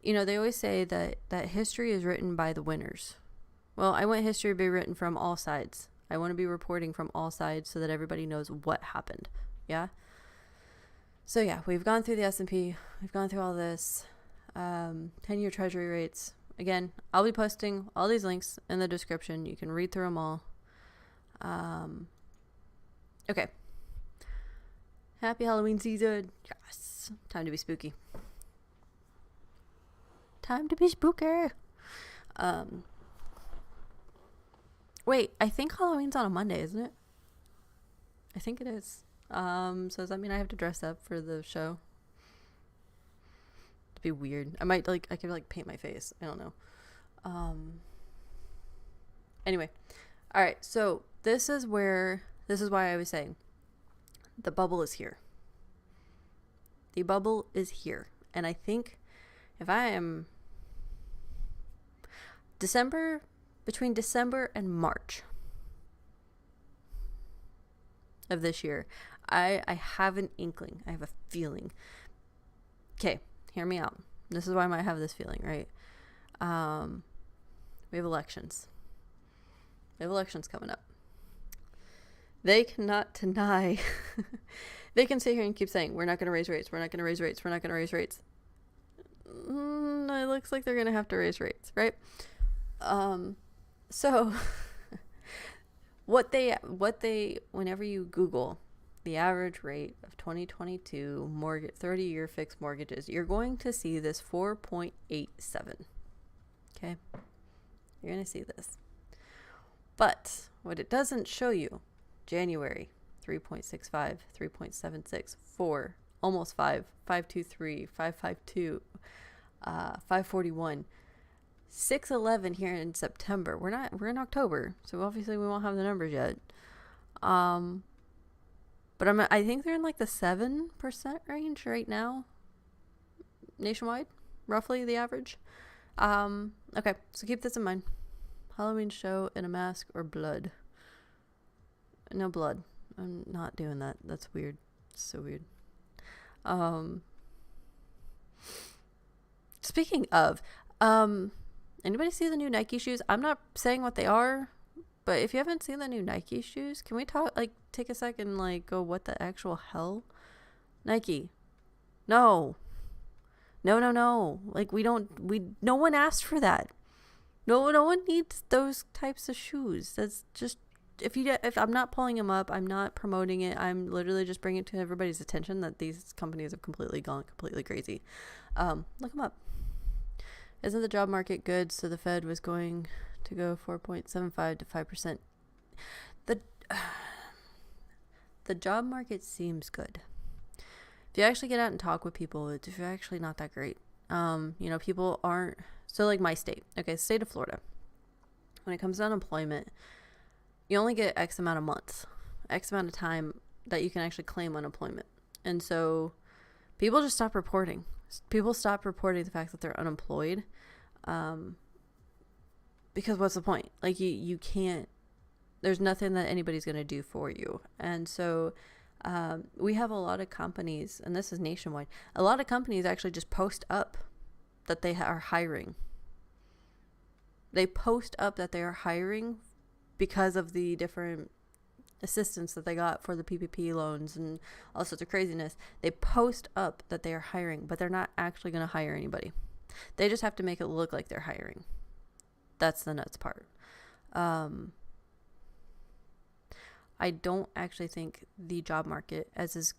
Speaker 1: they always say that history is written by the winners. Well, I want history to be written from all sides. I want to be reporting from all sides so that everybody knows what happened. Yeah. So yeah, we've gone through the S&P. We've gone through all this, 10-year Treasury rates. Again, I'll be posting all these links in the description. You can read through them all. Okay. Happy Halloween season. Yes. Time to be spooky. Time to be spooky. Wait, I think Halloween's on a Monday, isn't it? I think it is. So does that mean I have to dress up for the show? It'd be weird. I could paint my face. I don't know. Anyway. All right. So this is why I was saying the bubble is here. The bubble is here. And I think if I am between December and March of this year, I have an inkling. I have a feeling. Okay, hear me out. This is why I might have this feeling, right? We have elections. We have elections coming up. They cannot deny. They can sit here and keep saying, we're not going to raise rates. We're not going to raise rates. We're not going to raise rates. It looks like they're going to have to raise rates, right? So what they, whenever you Google the average rate of 2022 mortgage, 30-year fixed mortgages, you're going to see this 4.87. Okay. You're going to see this. But what it doesn't show you, January, 3.65, 3.76, 4, almost 5, 5.23, 5.52, 5.41. 611 here in September. We're in October, so obviously we won't have the numbers yet. But I think they're in like the 7% range right now, nationwide, roughly the average. Okay, so keep this in mind. Halloween show in a mask or blood? No blood. I'm not doing that. That's weird. It's so weird. Speaking of, anybody see the new Nike shoes? I'm not saying what they are, but if you haven't seen the new Nike shoes, can we take a second, go, what the actual hell? Nike. No. No. No one asked for that. No one needs those types of shoes. That's just, if I'm not pulling them up, I'm not promoting it. I'm literally just bringing it to everybody's attention that these companies have completely gone completely crazy. Look them up. Isn't the job market good? So the Fed was going to go 4.75 to 5%. The job market seems good. If you actually get out and talk with people, it's actually not that great. People aren't. So like my state, state of Florida, when it comes to unemployment, you only get X amount of months, X amount of time that you can actually claim unemployment. And so people just stop reporting. People stop reporting the fact that they're unemployed. Because what's the point? Like you can't, there's nothing that anybody's going to do for you. And so we have a lot of companies, and this is nationwide, a lot of companies actually just post up that they are hiring. They post up that they are hiring because of the different assistance that they got for the PPP loans and all sorts of craziness. They post up that they are hiring, but they're not actually going to hire anybody. They just have to make it look like they're hiring. That's the nuts part. I don't actually think the job market is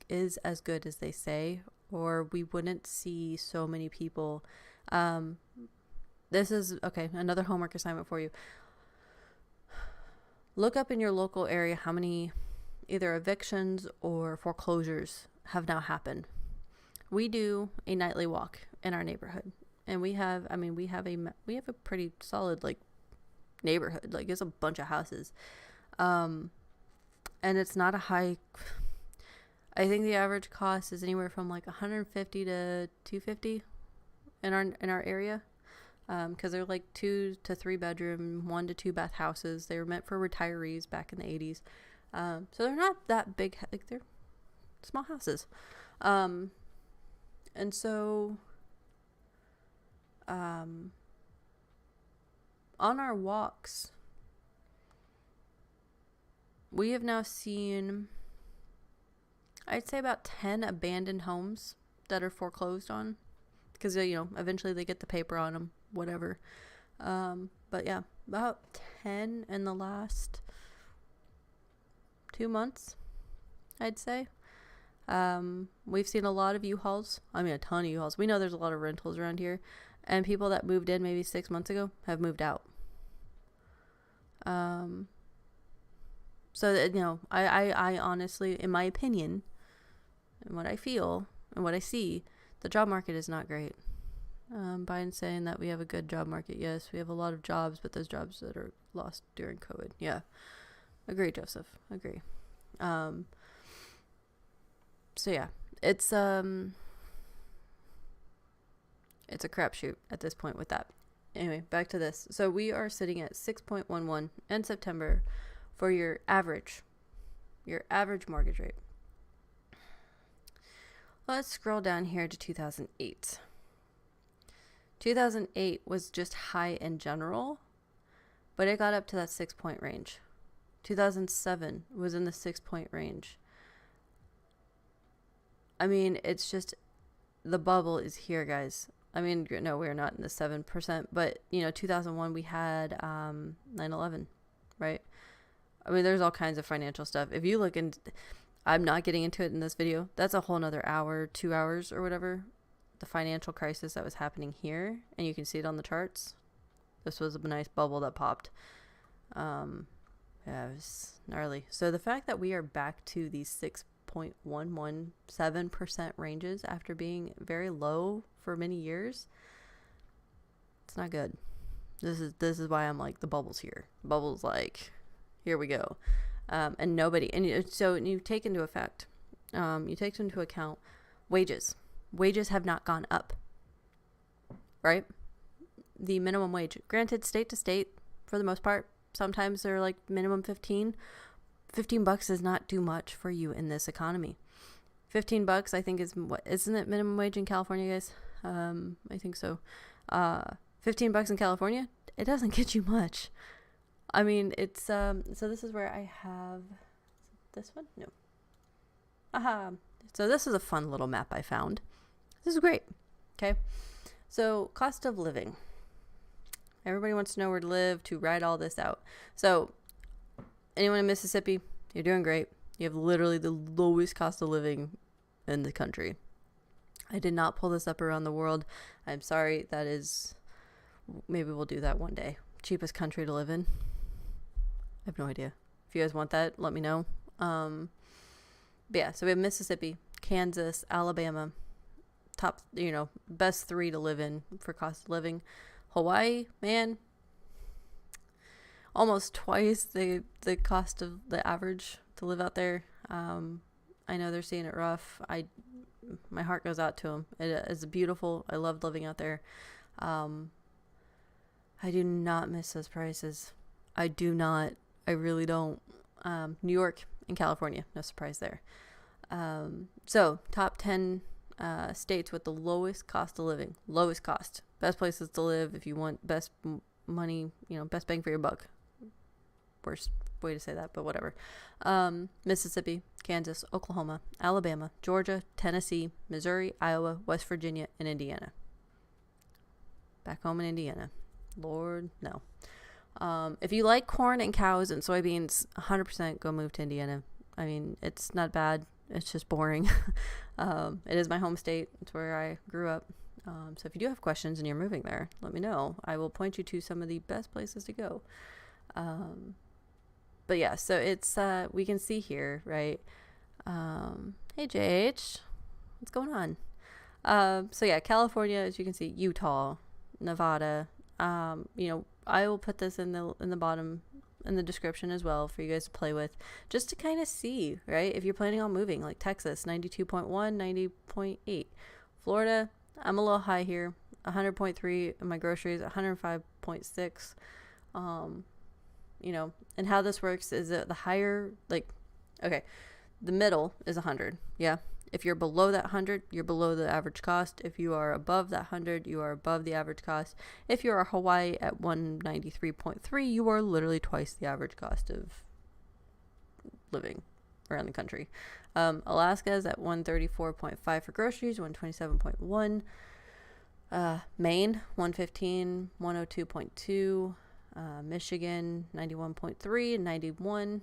Speaker 1: as good as they say, or we wouldn't see so many people. This is, another homework assignment for you. Look up in your local area how many either evictions or foreclosures have now happened. We do a nightly walk in our neighborhood, and we have a pretty solid neighborhood. It's a bunch of houses. And it's not a high. I think the average cost is anywhere from $150 to $250 in our area, because they're 2 to 3 bedroom, 1 to 2 bath houses. They were meant for retirees back in the 80s, so they're not that big. They're small houses, and so on our walks, we have now seen, I'd say, about 10 abandoned homes that are foreclosed on, because eventually they get the paper on them, whatever. But yeah, about 10 in the last 2 months, I'd say. We've seen a lot of U-Hauls. A ton of U-Hauls. We know there's a lot of rentals around here, and people that moved in maybe 6 months ago have moved out. So that, I honestly, in my opinion, and what I feel and what I see, the job market is not great. By saying that we have a good job market, yes, we have a lot of jobs, but those jobs that are lost during COVID. Yeah, agree, Joseph. Agree. So yeah, it's a crapshoot at this point with that. Anyway, back to this. So we are sitting at 6.11 in September for your average mortgage rate. Let's scroll down here to 2008. 2008 was just high in general, but it got up to that 6-point range. 2007 was in the 6-point range. It's just, the bubble is here, guys. No, we're not in the 7%, but 2001 we had 9/11, right? There's all kinds of financial stuff. If you look I'm not getting into it in this video. That's a whole nother hour, 2 hours or whatever. The financial crisis that was happening here, and you can see it on the charts. This was a nice bubble that popped. Yeah, it was gnarly. So the fact that we are back to these 6.117% ranges after being very low for many years, it's not good. This is why I'm like, the bubble's here. The bubble's like, here we go. And nobody, and so you take into account wages. Wages have not gone up, right? The minimum wage, granted, state to state, for the most part, sometimes they're like minimum 15 bucks does not do much for you in this economy. 15 bucks, I think, is what, isn't it minimum wage in California, guys? I think so. 15 bucks in California, it doesn't get you much. I mean, it's, so this is where I have this one. No. So this is a fun little map I found. This is great. Okay. So cost of living. Everybody wants to know where to live to write all this out. So anyone in Mississippi, you're doing great. You have literally the lowest cost of living in the country. I did not pull this up around the world. I'm sorry. That is, maybe we'll do that one day. Cheapest country to live in. I have no idea. If you guys want that, let me know. But yeah, so we have Mississippi, Kansas, Alabama, top, best 3 to live in for cost of living. Hawaii, man, almost twice the cost of the average to live out there. I know they're seeing it rough. My heart goes out to them. It is beautiful. I loved living out there. I do not miss those prices. I do not. I really don't. New York and California, no surprise there. So top 10 states with the lowest cost of living. Lowest cost. Best places to live if you want best money, best bang for your buck. Worst way to say that, but whatever. Mississippi, Kansas, Oklahoma, Alabama, Georgia, Tennessee, Missouri, Iowa, West Virginia, and Indiana. Back home in Indiana. Lord, no. If you like corn and cows and soybeans, 100% go move to Indiana. I mean, it's not bad. It's just boring. It is my home state. It's where I grew up. So if you do have questions and you're moving there, let me know. I will point you to some of the best places to go. But yeah, so it's, we can see here, right? Hey, JH, what's going on? So yeah, California, as you can see, Utah, Nevada, I will put this in the bottom in the description as well for you guys to play with, just to kind of see, right? If you're planning on moving, like Texas, 92.1, 90.8. Florida, I'm a little high here, 100.3 in my groceries, 105.6. And how this works is that the higher, the middle is 100. Yeah. If you're below that 100, you're below the average cost. If you are above that 100, you are above the average cost. If you are Hawaii at 193.3, you are literally twice the average cost of living around the country. Alaska is at 134.5 for groceries, 127.1. Maine, 115, 102.2. Michigan, 91.3 and 91.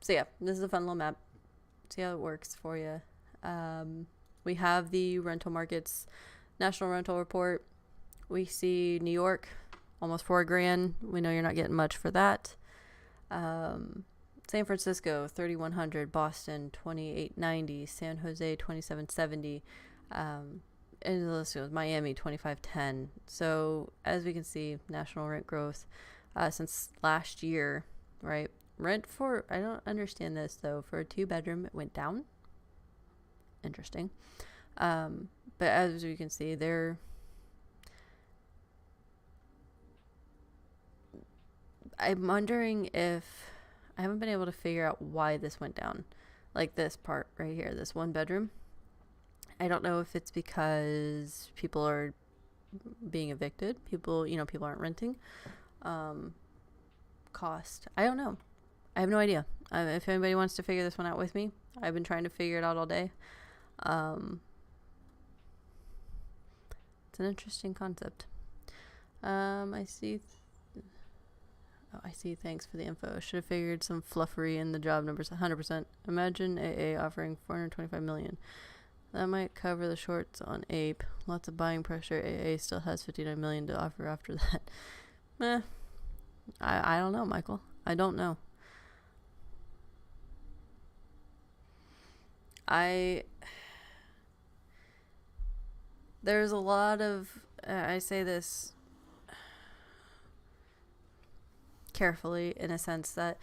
Speaker 1: So yeah, this is a fun little map. See how it works for you. We have the rental markets national rental report. We see New York, almost $4,000. We know you're not getting much for that. San Francisco, 3,100. Boston, 2,890. San Jose, 2,770. And let's see, Miami, 2,510. So as we can see, national rent growth since last year, right? Rent for, I don't understand this though, for a 2-bedroom, it went down. Interesting. But as you can see, I'm wondering if, I haven't been able to figure out why this went down. Like this part right here, this 1-bedroom. I don't know if it's because people are being evicted. People aren't renting. Cost. I don't know. I have no idea. If anybody wants to figure this one out with me, I've been trying to figure it out all day. It's an interesting concept. I see. I see. Thanks for the info. Should have figured some fluffery in the job numbers. 100%. Imagine AA offering $425 million. That might cover the shorts on APE. Lots of buying pressure. AA still has $59 million to offer after that. I don't know, Michael. I don't know. There's a lot of, I say this carefully in a sense that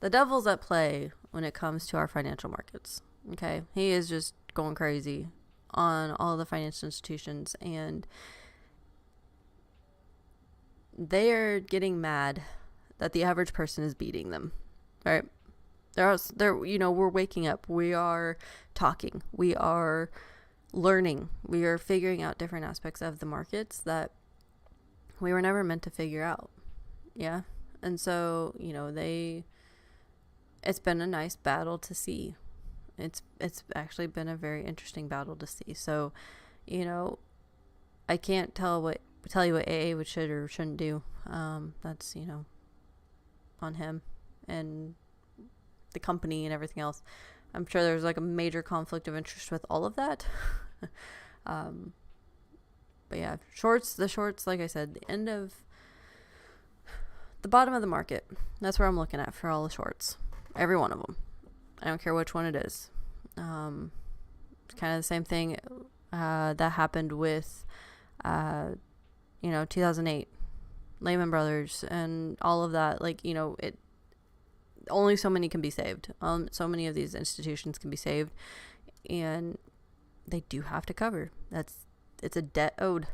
Speaker 1: the devil's at play when it comes to our financial markets. Okay, he is just going crazy on all the financial institutions, and they are getting mad that the average person is beating them, right? We're waking up. We are talking. We are learning. We are figuring out different aspects of the markets that we were never meant to figure out. Yeah. And so, it's been a nice battle to see. It's actually been a very interesting battle to see. So, I can't tell you what AA would should or shouldn't do. That's, on him and the company and everything else. I'm sure there's like a major conflict of interest with all of that. But yeah, the shorts, like I said, the bottom of the market. That's where I'm looking at for all the shorts. Every one of them. I don't care which one it is. It's kind of the same thing that happened with, 2008, Lehman Brothers, and all of that. Like, it only so many can be saved. So many of these institutions can be saved, and they do have to cover. It's a debt owed.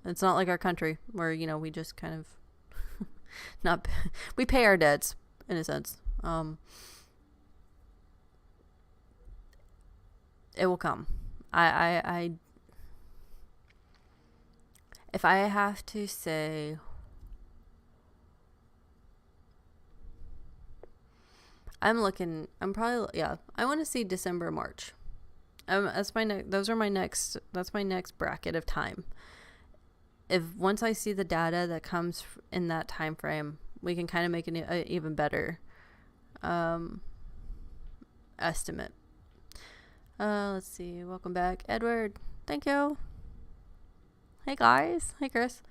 Speaker 1: It's not like our country where we just kind of we pay our debts in a sense. It will come. I if I have to say, I want to see December, March. That's my next bracket of time. If once I see the data that comes in that time frame, we can kind of make an even better estimate. Let's see. Welcome back, Edward. Thank you. Hey guys. Hey Chris.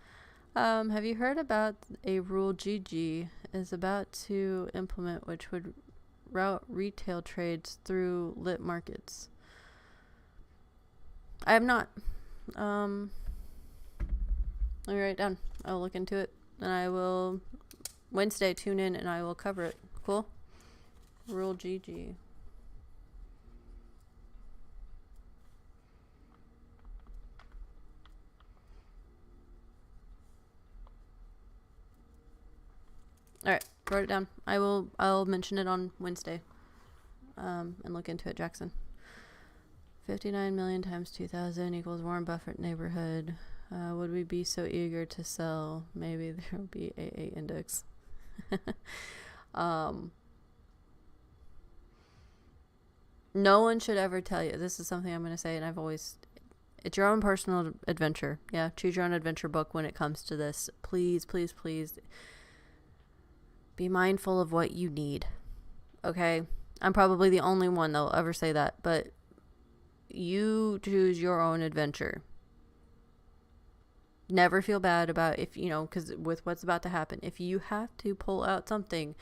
Speaker 1: Have you heard about a rule GG is about to implement, which would route retail trades through lit markets? I have not. Let me write it down. I'll look into it, and I will Wednesday tune in, and I will cover it. Cool. Rule GG. All right, wrote it down. I'll mention it on Wednesday. And look into it, Jackson. 59 million times 2,000 equals Warren Buffett neighborhood. Would we be so eager to sell? Maybe there will be AA index. No one should ever tell you. This is something I'm going to say, and it's your own personal adventure. Yeah, choose your own adventure book when it comes to this. Please, please, please be mindful of what you need. Okay? I'm probably the only one that will ever say that, but you choose your own adventure. Never feel bad about because with what's about to happen, if you have to pull out something,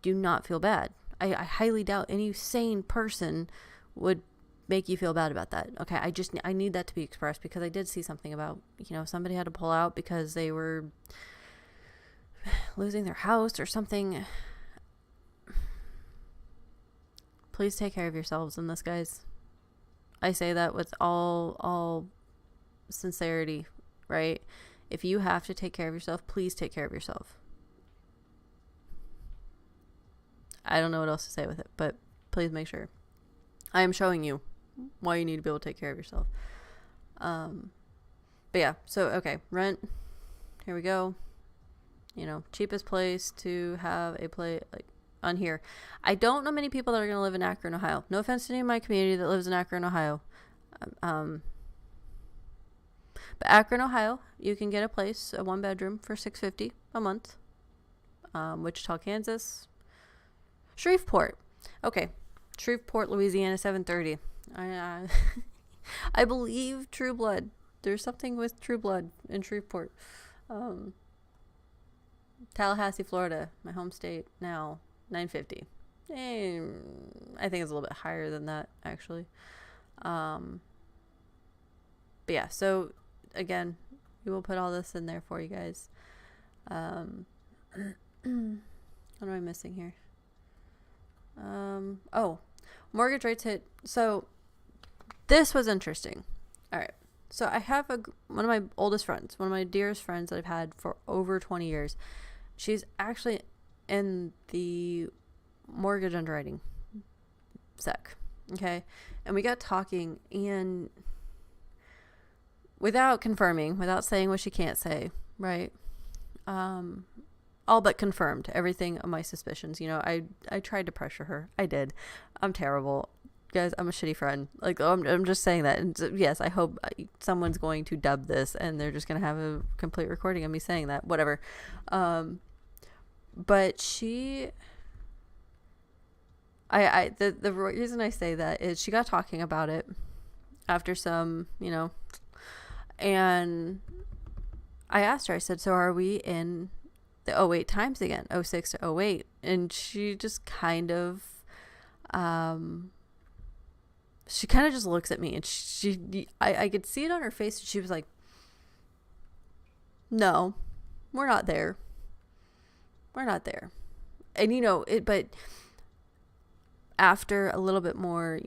Speaker 1: do not feel bad. I highly doubt any sane person would make you feel bad about that. Okay, I need that to be expressed, because I did see something about, somebody had to pull out because they were losing their house or something. Please take care of yourselves in this, guys. I say that with all sincerity, right? If you have to take care of yourself, please take care of yourself. I don't know what else to say with it, but please make sure. I am showing you why you need to be able to take care of yourself. But yeah, so okay, rent. Here we go. Cheapest place to have a play like on here. I don't know many people that are going to live in Akron, Ohio. No offense to any of my community that lives in Akron, Ohio. But Akron, Ohio, you can get a place, a 1-bedroom for $650 a month. Wichita, Kansas. Shreveport. Okay. Shreveport, Louisiana, $730. I believe True Blood. There's something with True Blood in Shreveport. Tallahassee, Florida, my home state now, $950. I think it's a little bit higher than that, actually. But yeah, so again, we will put all this in there for you guys. What am I missing here? Oh, mortgage rates hit. So this was interesting. All right. So I have one of my oldest friends, one of my dearest friends that I've had for over 20 years. She's actually in the mortgage underwriting sec. Okay. And we got talking, and without confirming, without saying what she can't say, right? All but confirmed everything of my suspicions. You know, I tried to pressure her. I did. I'm terrible. Guys, I'm a shitty friend. Like, I'm just saying that. And yes, I hope someone's going to dub this and they're just going to have a complete recording of me saying that. Whatever. But the reason I say that is she got talking about it after some, and I asked her, I said, so are we in the '08 times again, '06 to '08? And she just kind of, just looks at me, and I could see it on her face. She was like, no, we're not there. We're not there. And, but after a little bit more,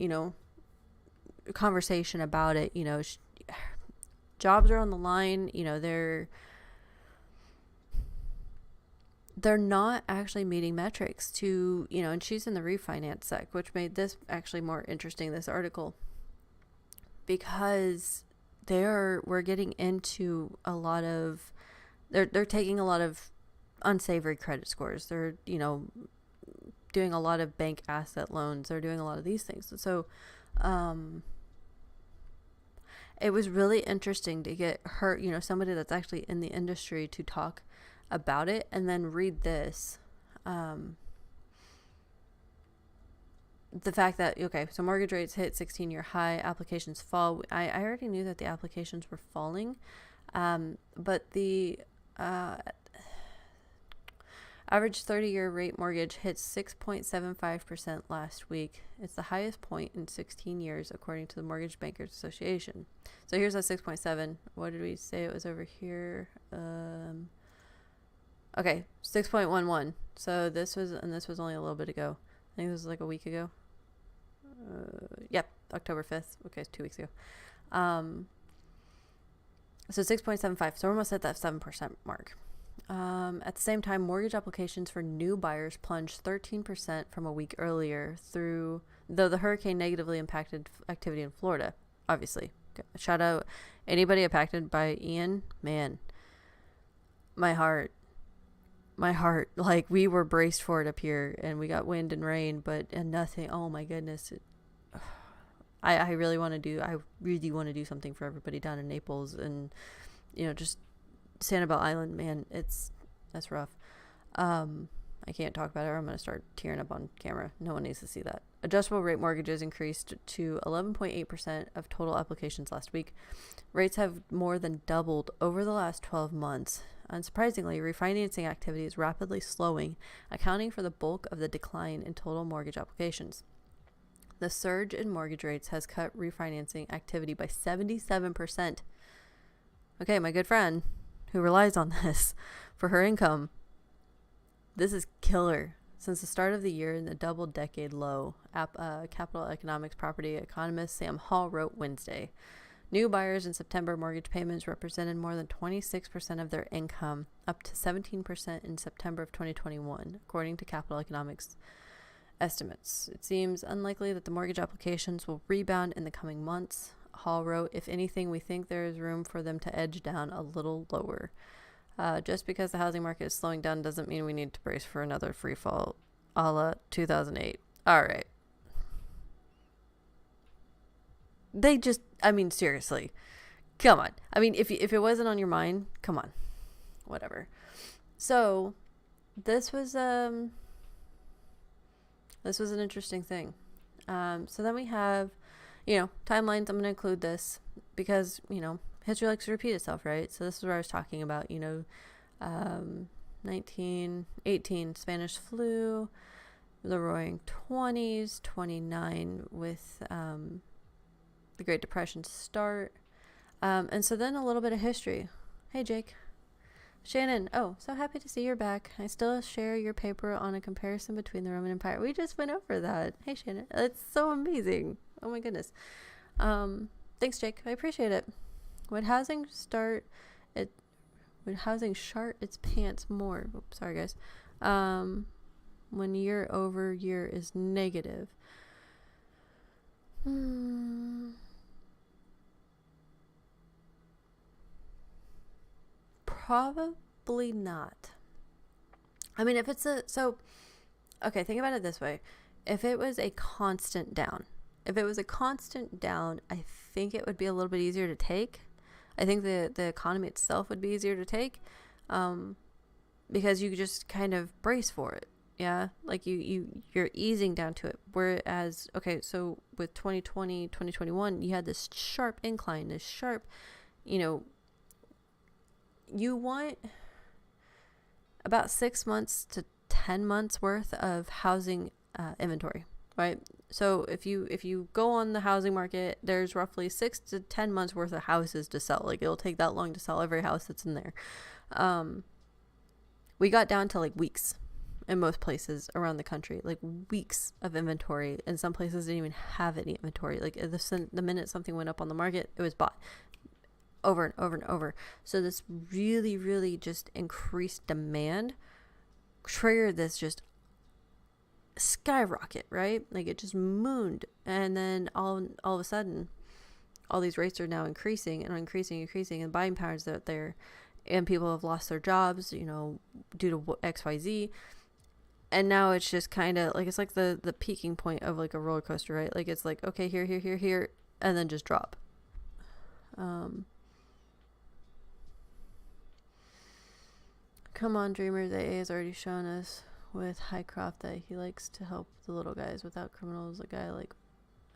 Speaker 1: conversation about it, jobs are on the line, they're not actually meeting metrics to, and she's in the refinance sec, which made this actually more interesting, this article, because we're getting into a lot of, they're taking a lot of unsavory credit scores. They're, doing a lot of bank asset loans. They're doing a lot of these things. So, it was really interesting to get her, somebody that's actually in the industry, to talk about it, and then read this. The fact that, so mortgage rates hit 16-year high, applications fall. I already knew that the applications were falling, but the average 30-year rate mortgage hit 6.75% last week. It's the highest point in 16 years, according to the Mortgage Bankers Association. So here's that 6.7. What did we say it was over here? Okay, 6.11. So this was only a little bit ago. I think this was like a week ago. Yep, October 5th. Okay, 2 weeks ago. So 6.75. So we're almost at that 7% mark. At the same time, mortgage applications for new buyers plunged 13% from a week earlier, though the hurricane negatively impacted activity in Florida. Obviously, shout out anybody impacted by Ian. Man, my heart, like, we were braced for it up here, and we got wind and rain, and nothing. Oh my goodness. I really want to do something for everybody down in Naples, and, just Sanibel Island, man, that's rough. I can't talk about it, or I'm going to start tearing up on camera. No one needs to see that. Adjustable rate mortgages increased to 11.8% of total applications last week. Rates have more than doubled over the last 12 months. Unsurprisingly, refinancing activity is rapidly slowing, accounting for the bulk of the decline in total mortgage applications. The surge in mortgage rates has cut refinancing activity by 77%. Okay, my good friend who relies on this for her income, this is killer. Since the start of the year in the double-decade low, Capital Economics property economist Sam Hall wrote Wednesday. New buyers in September mortgage payments represented more than 26% of their income, up to 17% in September of 2021, according to Capital Economics estimates. It seems unlikely that the mortgage applications will rebound in the coming months. Hall wrote, if anything, we think there is room for them to edge down a little lower. Just because the housing market is slowing down doesn't mean we need to brace for another free fall a la 2008. All right. Seriously. Come on. If it wasn't on your mind, come on. Whatever. So, this was an interesting thing. So then we have, timelines. I'm going to include this because, history likes to repeat itself, right? So this is where I was talking about, 1918 Spanish flu, the roaring 20s, 29 with the Great Depression start. And so then a little bit of history. Hey, Jake. Shannon, oh, so happy to see you're back. I still share your paper on a comparison between the Roman Empire. We just went over that. Hey, Shannon. It's so amazing. Oh, my goodness. Thanks, Jake. I appreciate it. Would housing shart its pants more? Oops, sorry, guys. When year over year is negative. Probably not. I mean, if it's okay, think about it this way. If it was a constant down, I think it would be a little bit easier to take. I think the economy itself would be easier to take, because you just kind of brace for it. Yeah, like you're easing down to it. Whereas, okay, so with 2020, 2021, you had this sharp incline, this sharp, you want about 6 months to 10 months worth of housing inventory, right? So if you go on the housing market, there's roughly 6 to 10 months worth of houses to sell. Like, it'll take that long to sell every house that's in there. We got down to like weeks in most places around the country, like weeks of inventory. And some places didn't even have any inventory. Like the minute something went up on the market, it was bought over and over and over. So this really, really just increased demand triggered this just skyrocket, right? Like, it just mooned. And then all of a sudden, all these rates are now increasing, and buying powers out there, and people have lost their jobs, due to XYZ. And now it's just kind of like, it's like the peaking point of like a roller coaster, right? Like, it's like, okay, here, and then just drop. Come on, dreamers. AA has already shown us with Highcroft that he likes to help the little guys without criminals. A guy like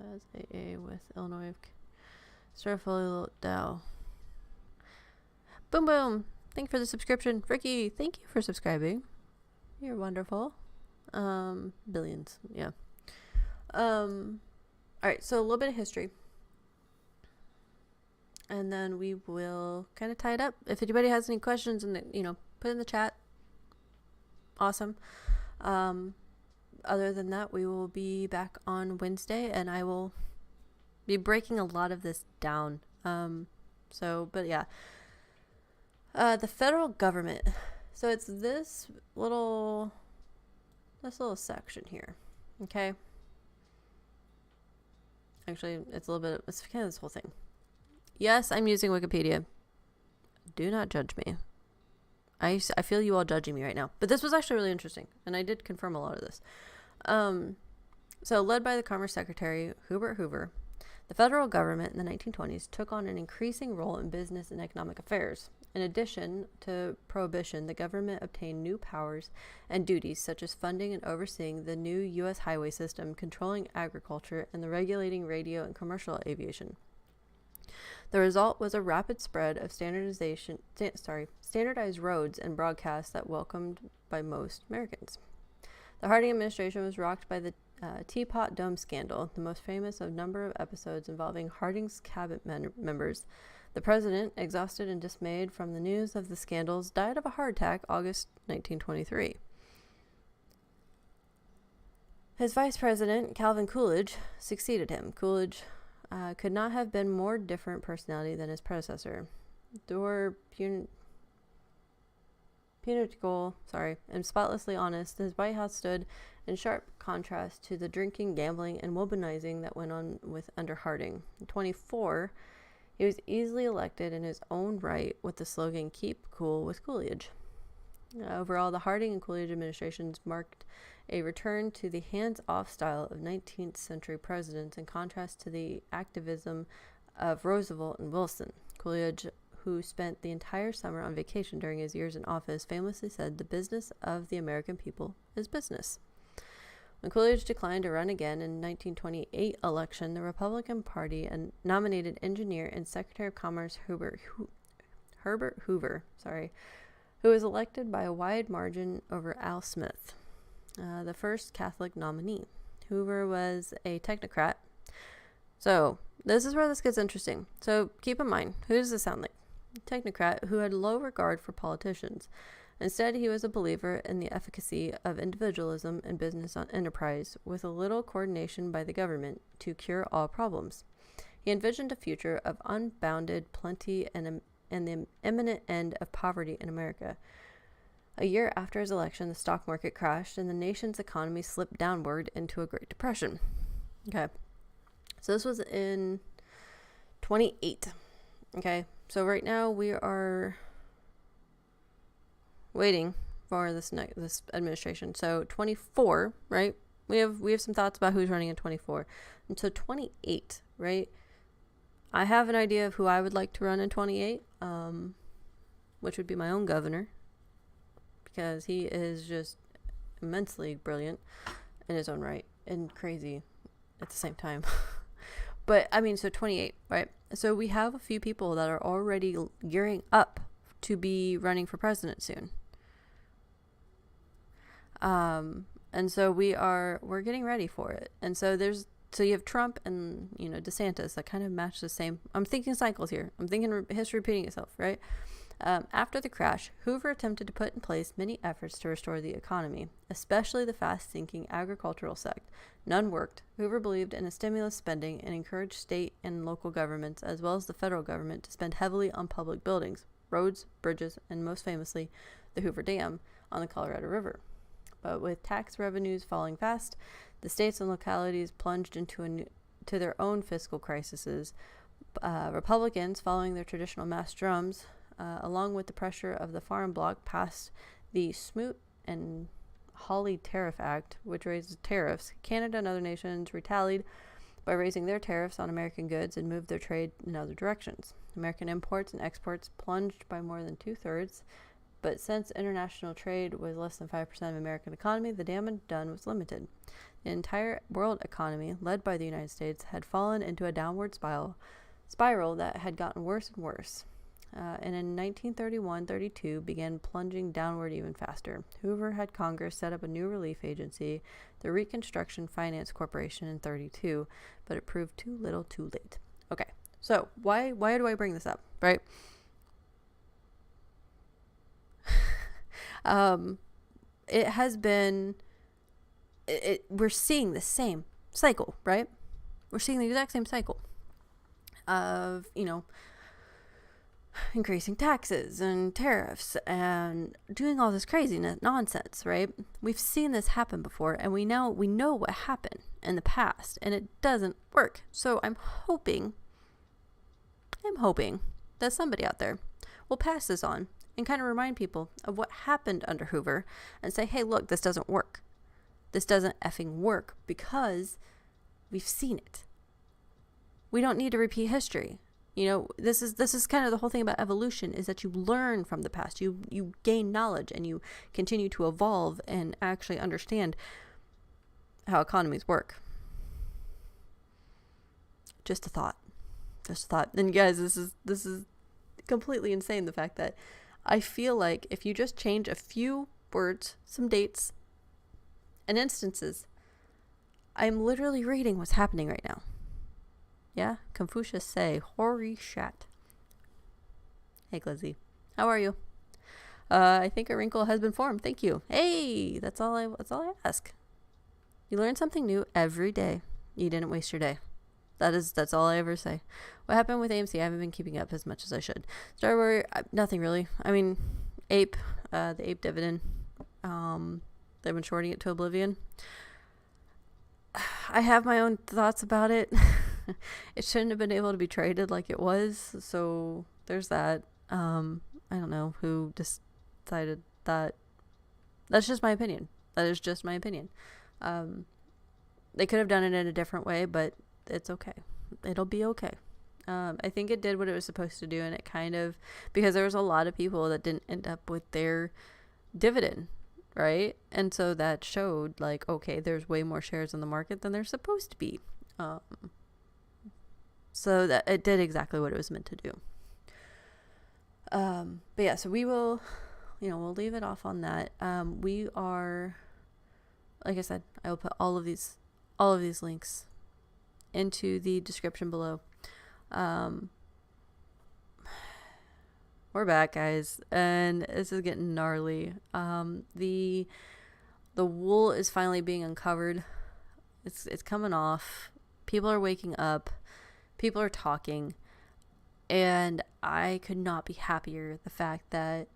Speaker 1: as AA with Illinois Starfolio Dow. Boom boom. Thank you for the subscription. Ricky, thank you for subscribing. You're wonderful. Billions. Yeah. Alright, so a little bit of history. And then we will kind of tie it up. If anybody has any questions, and put in the chat. Awesome. Other than that, we will be back on Wednesday, and I will be breaking a lot of this down. But yeah. The federal government. So it's this little section here. Okay. Actually, it's kind of this whole thing. Yes, I'm using Wikipedia. Do not judge me. I feel you all judging me right now. But this was actually really interesting, and I did confirm a lot of this. So led by the Commerce Secretary, Hubert Hoover, the federal government in the 1920s took on an increasing role in business and economic affairs. In addition to prohibition, the government obtained new powers and duties, such as funding and overseeing the new U.S. highway system, controlling agriculture, and the regulating radio and commercial aviation. The result was a rapid spread of standardized roads and broadcasts that welcomed by most Americans. The Harding administration was rocked by the Teapot Dome scandal, the most famous of a number of episodes involving Harding's cabinet members. The president, exhausted and dismayed from the news of the scandals, died of a heart attack August 1923. His vice president, Calvin Coolidge, succeeded him. Coolidge could not have been more different personality than his predecessor. Punitical, and spotlessly honest, his White House stood in sharp contrast to the drinking, gambling, and womanizing that went on under Harding. In 1924, he was easily elected in his own right with the slogan, "Keep Cool with Coolidge." Overall, the Harding and Coolidge administrations marked a return to the hands-off style of 19th century presidents, in contrast to the activism of Roosevelt and Wilson. Coolidge, who spent the entire summer on vacation during his years in office, famously said, "The business of the American people is business." When Coolidge declined to run again in the 1928 election, the Republican Party nominated engineer and Secretary of Commerce Herbert Hoover, who was elected by a wide margin over Al Smith, the first Catholic nominee. Hoover was a technocrat, So this is where this gets interesting. So keep in mind, who does this sound like? A technocrat who had low regard for politicians. Instead, he was a believer in the efficacy of individualism and business enterprise, with a little coordination by the government to cure all problems. He envisioned a future of unbounded plenty and the imminent end of poverty in America. A year after his election, the stock market crashed and the nation's economy slipped downward into a Great Depression. Okay. So this was in 28. Okay. So right now we are waiting for this administration. So 24, right? We have some thoughts about who's running in 24. And so 28, right? I have an idea of who I would like to run in 28, which would be my own governor, because he is just immensely brilliant in his own right and crazy at the same time. But I mean, so 28, right? So we have a few people that are already gearing up to be running for president soon. And so we're getting ready for it. And so you have Trump and, DeSantis that kind of match the same. I'm thinking cycles here. I'm thinking history repeating itself, right? After the crash, Hoover attempted to put in place many efforts to restore the economy, especially the fast-sinking agricultural sector. None worked. Hoover believed in a stimulus spending and encouraged state and local governments, as well as the federal government, to spend heavily on public buildings, roads, bridges, and most famously, the Hoover Dam on the Colorado River. But with tax revenues falling fast, the states and localities plunged into their own fiscal crises. Republicans, following their traditional mass drums, along with the pressure of the Farm Bloc, passed the Smoot and Hawley Tariff Act, which raises tariffs. Canada and other nations retaliated by raising their tariffs on American goods and moved their trade in other directions. American imports and exports plunged by more than 2/3, but since international trade was less than 5% of American economy, the damage done was limited. The entire world economy, led by the United States, had fallen into a downward spiral that had gotten worse and worse. And in 1931-32 began plunging downward even faster. Hoover had Congress set up a new relief agency, the Reconstruction Finance Corporation, in 32, but it proved too little too late. Okay, so why do I bring this up, right? It has been, we're seeing the same cycle, right? We're seeing the exact same cycle of, increasing taxes and tariffs and doing all this craziness nonsense, right? We've seen this happen before, and we know what happened in the past, and it doesn't work. So I'm hoping that somebody out there will pass this on and kind of remind people of what happened under Hoover and say, hey, look, this doesn't work. This doesn't effing work, because we've seen it. We don't need to repeat history. This is kind of the whole thing about evolution, is that you learn from the past. You gain knowledge and you continue to evolve and actually understand how economies work. Just a thought. And guys, this is completely insane, the fact that I feel like if you just change a few words, some dates, and instances, I'm literally reading what's happening right now. Yeah, Confucius say, hoary shat. Hey, Glizzy. How are you? I think a wrinkle has been formed. Thank you. Hey, that's all I ask. You learn something new every day. You didn't waste your day. That's all I ever say. What happened with AMC? I haven't been keeping up as much as I should. Star Wars, nothing really. I mean, Ape, the Ape dividend. They've been shorting it to oblivion. I have my own thoughts about it. It shouldn't have been able to be traded like it was, so there's that. I don't know who decided that. That's just my opinion. That is just my opinion. They could have done it in a different way, but it's okay. It'll be okay. I think it did what it was supposed to do, and it kind of, because there was a lot of people that didn't end up with their dividend, right? And so that showed, like, okay, there's way more shares in the market than there's supposed to be. So that it did exactly what it was meant to do. But yeah, so we will, we'll leave it off on that. We are, like I said, I will put all of these links into the description below. We're back, guys, and this is getting gnarly. The wool is finally being uncovered. It's coming off. People are waking up. People are talking, and I could not be happier the fact that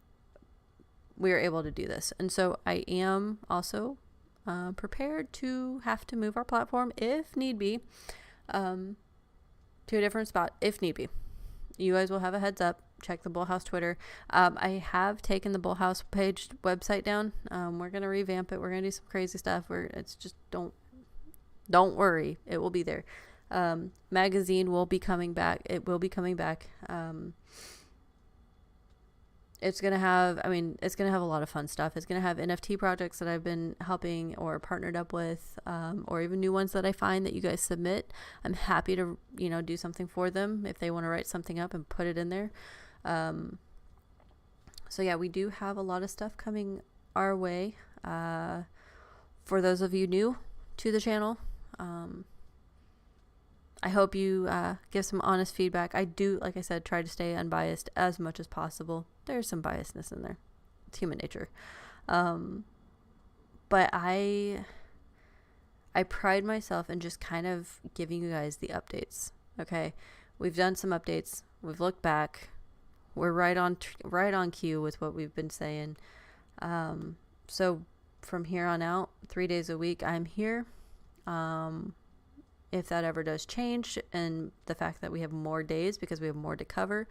Speaker 1: we are able to do this. And so I am also prepared to have to move our platform if need be, to a different spot if need be. You guys will have a heads up. Check the Bullhouse Twitter. I have taken the Bullhouse page website down. We're gonna revamp it. We're gonna do some crazy stuff. It's just don't worry. It will be there. Magazine will be coming back. It will be coming back. It's gonna have a lot of fun stuff. It's gonna have NFT projects that I've been helping or partnered up with, or even new ones that I find that you guys submit. I'm happy to, do something for them if they want to write something up and put it in there. So yeah, we do have a lot of stuff coming our way. For those of you new to the channel, I hope you give some honest feedback. I do, like I said, try to stay unbiased as much as possible. There's some biasness in there. It's human nature. But I pride myself in just kind of giving you guys the updates. Okay, we've done some updates. We've looked back. We're right on cue with what we've been saying. So from here on out, 3 days a week, I'm here. If that ever does change, and the fact that we have more days because we have more to cover,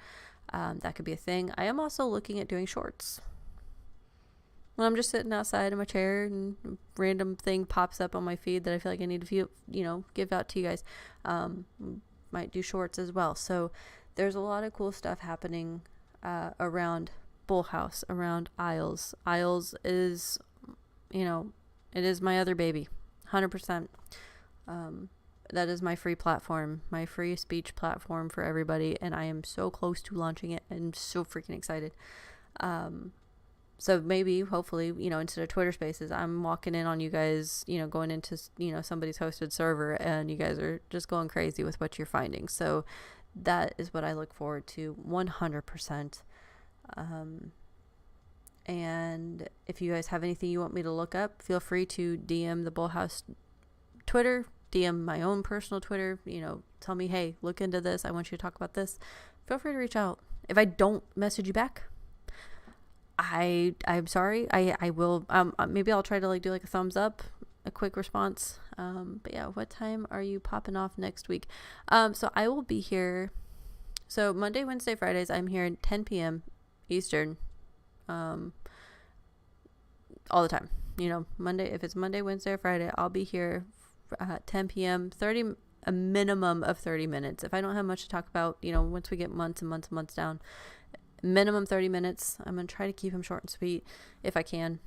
Speaker 1: that could be a thing. I am also looking at doing shorts. When I'm just sitting outside in my chair and a random thing pops up on my feed that I feel like I need to give out to you guys, might do shorts as well. So there's a lot of cool stuff happening around Bullhouse, around Isles. Isles is, it is my other baby, 100%. That is my free platform, my free speech platform for everybody, and I am so close to launching it. I'm so freaking excited. So maybe, hopefully, instead of Twitter Spaces, I'm walking in on you guys, going into, somebody's hosted server, and you guys are just going crazy with what you're finding. So that is what I look forward to 100%. And if you guys have anything you want me to look up, feel free to DM the Bullhouse Twitter, DM my own personal Twitter, tell me, hey, look into this. I want you to talk about this. Feel free to reach out. If I don't message you back, I'm sorry. I will, maybe I'll try to do a thumbs up, a quick response. But yeah, what time are you popping off next week? So I will be here. So Monday, Wednesday, Fridays, I'm here at 10 p.m. Eastern, all the time. Monday, if it's Monday, Wednesday, or Friday, I'll be here 10 p.m. a minimum of 30 minutes. If I don't have much to talk about, once we get months and months and months down, minimum 30 minutes. I'm gonna try to keep them short and sweet if I can.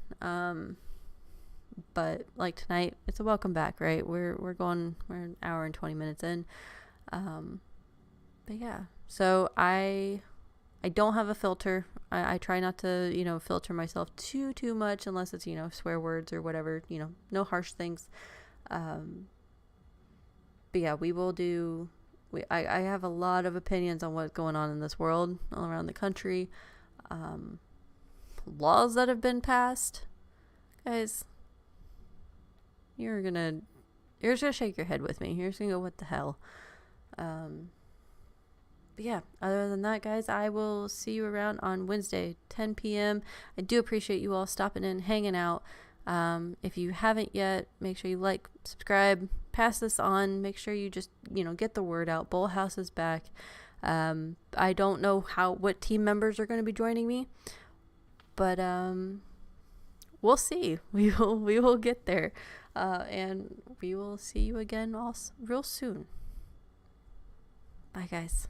Speaker 1: But like tonight, it's a welcome back, right? We're an hour and 20 minutes in. But yeah, so I don't have a filter. I try not to, filter myself too much unless it's, swear words or whatever, no harsh things. But yeah, we will do, I have a lot of opinions on what's going on in this world all around the country. Laws that have been passed, guys, you're just gonna shake your head with me. You're just gonna go, what the hell? But yeah, other than that, guys, I will see you around on Wednesday, 10 p.m. I do appreciate you all stopping in, hanging out. If you haven't yet, make sure you subscribe, pass this on. Make sure you just, get the word out. Bullhouse is back. I don't know what team members are going to be joining me, but we'll see. We will get there, and we will see you again real soon. Bye, guys.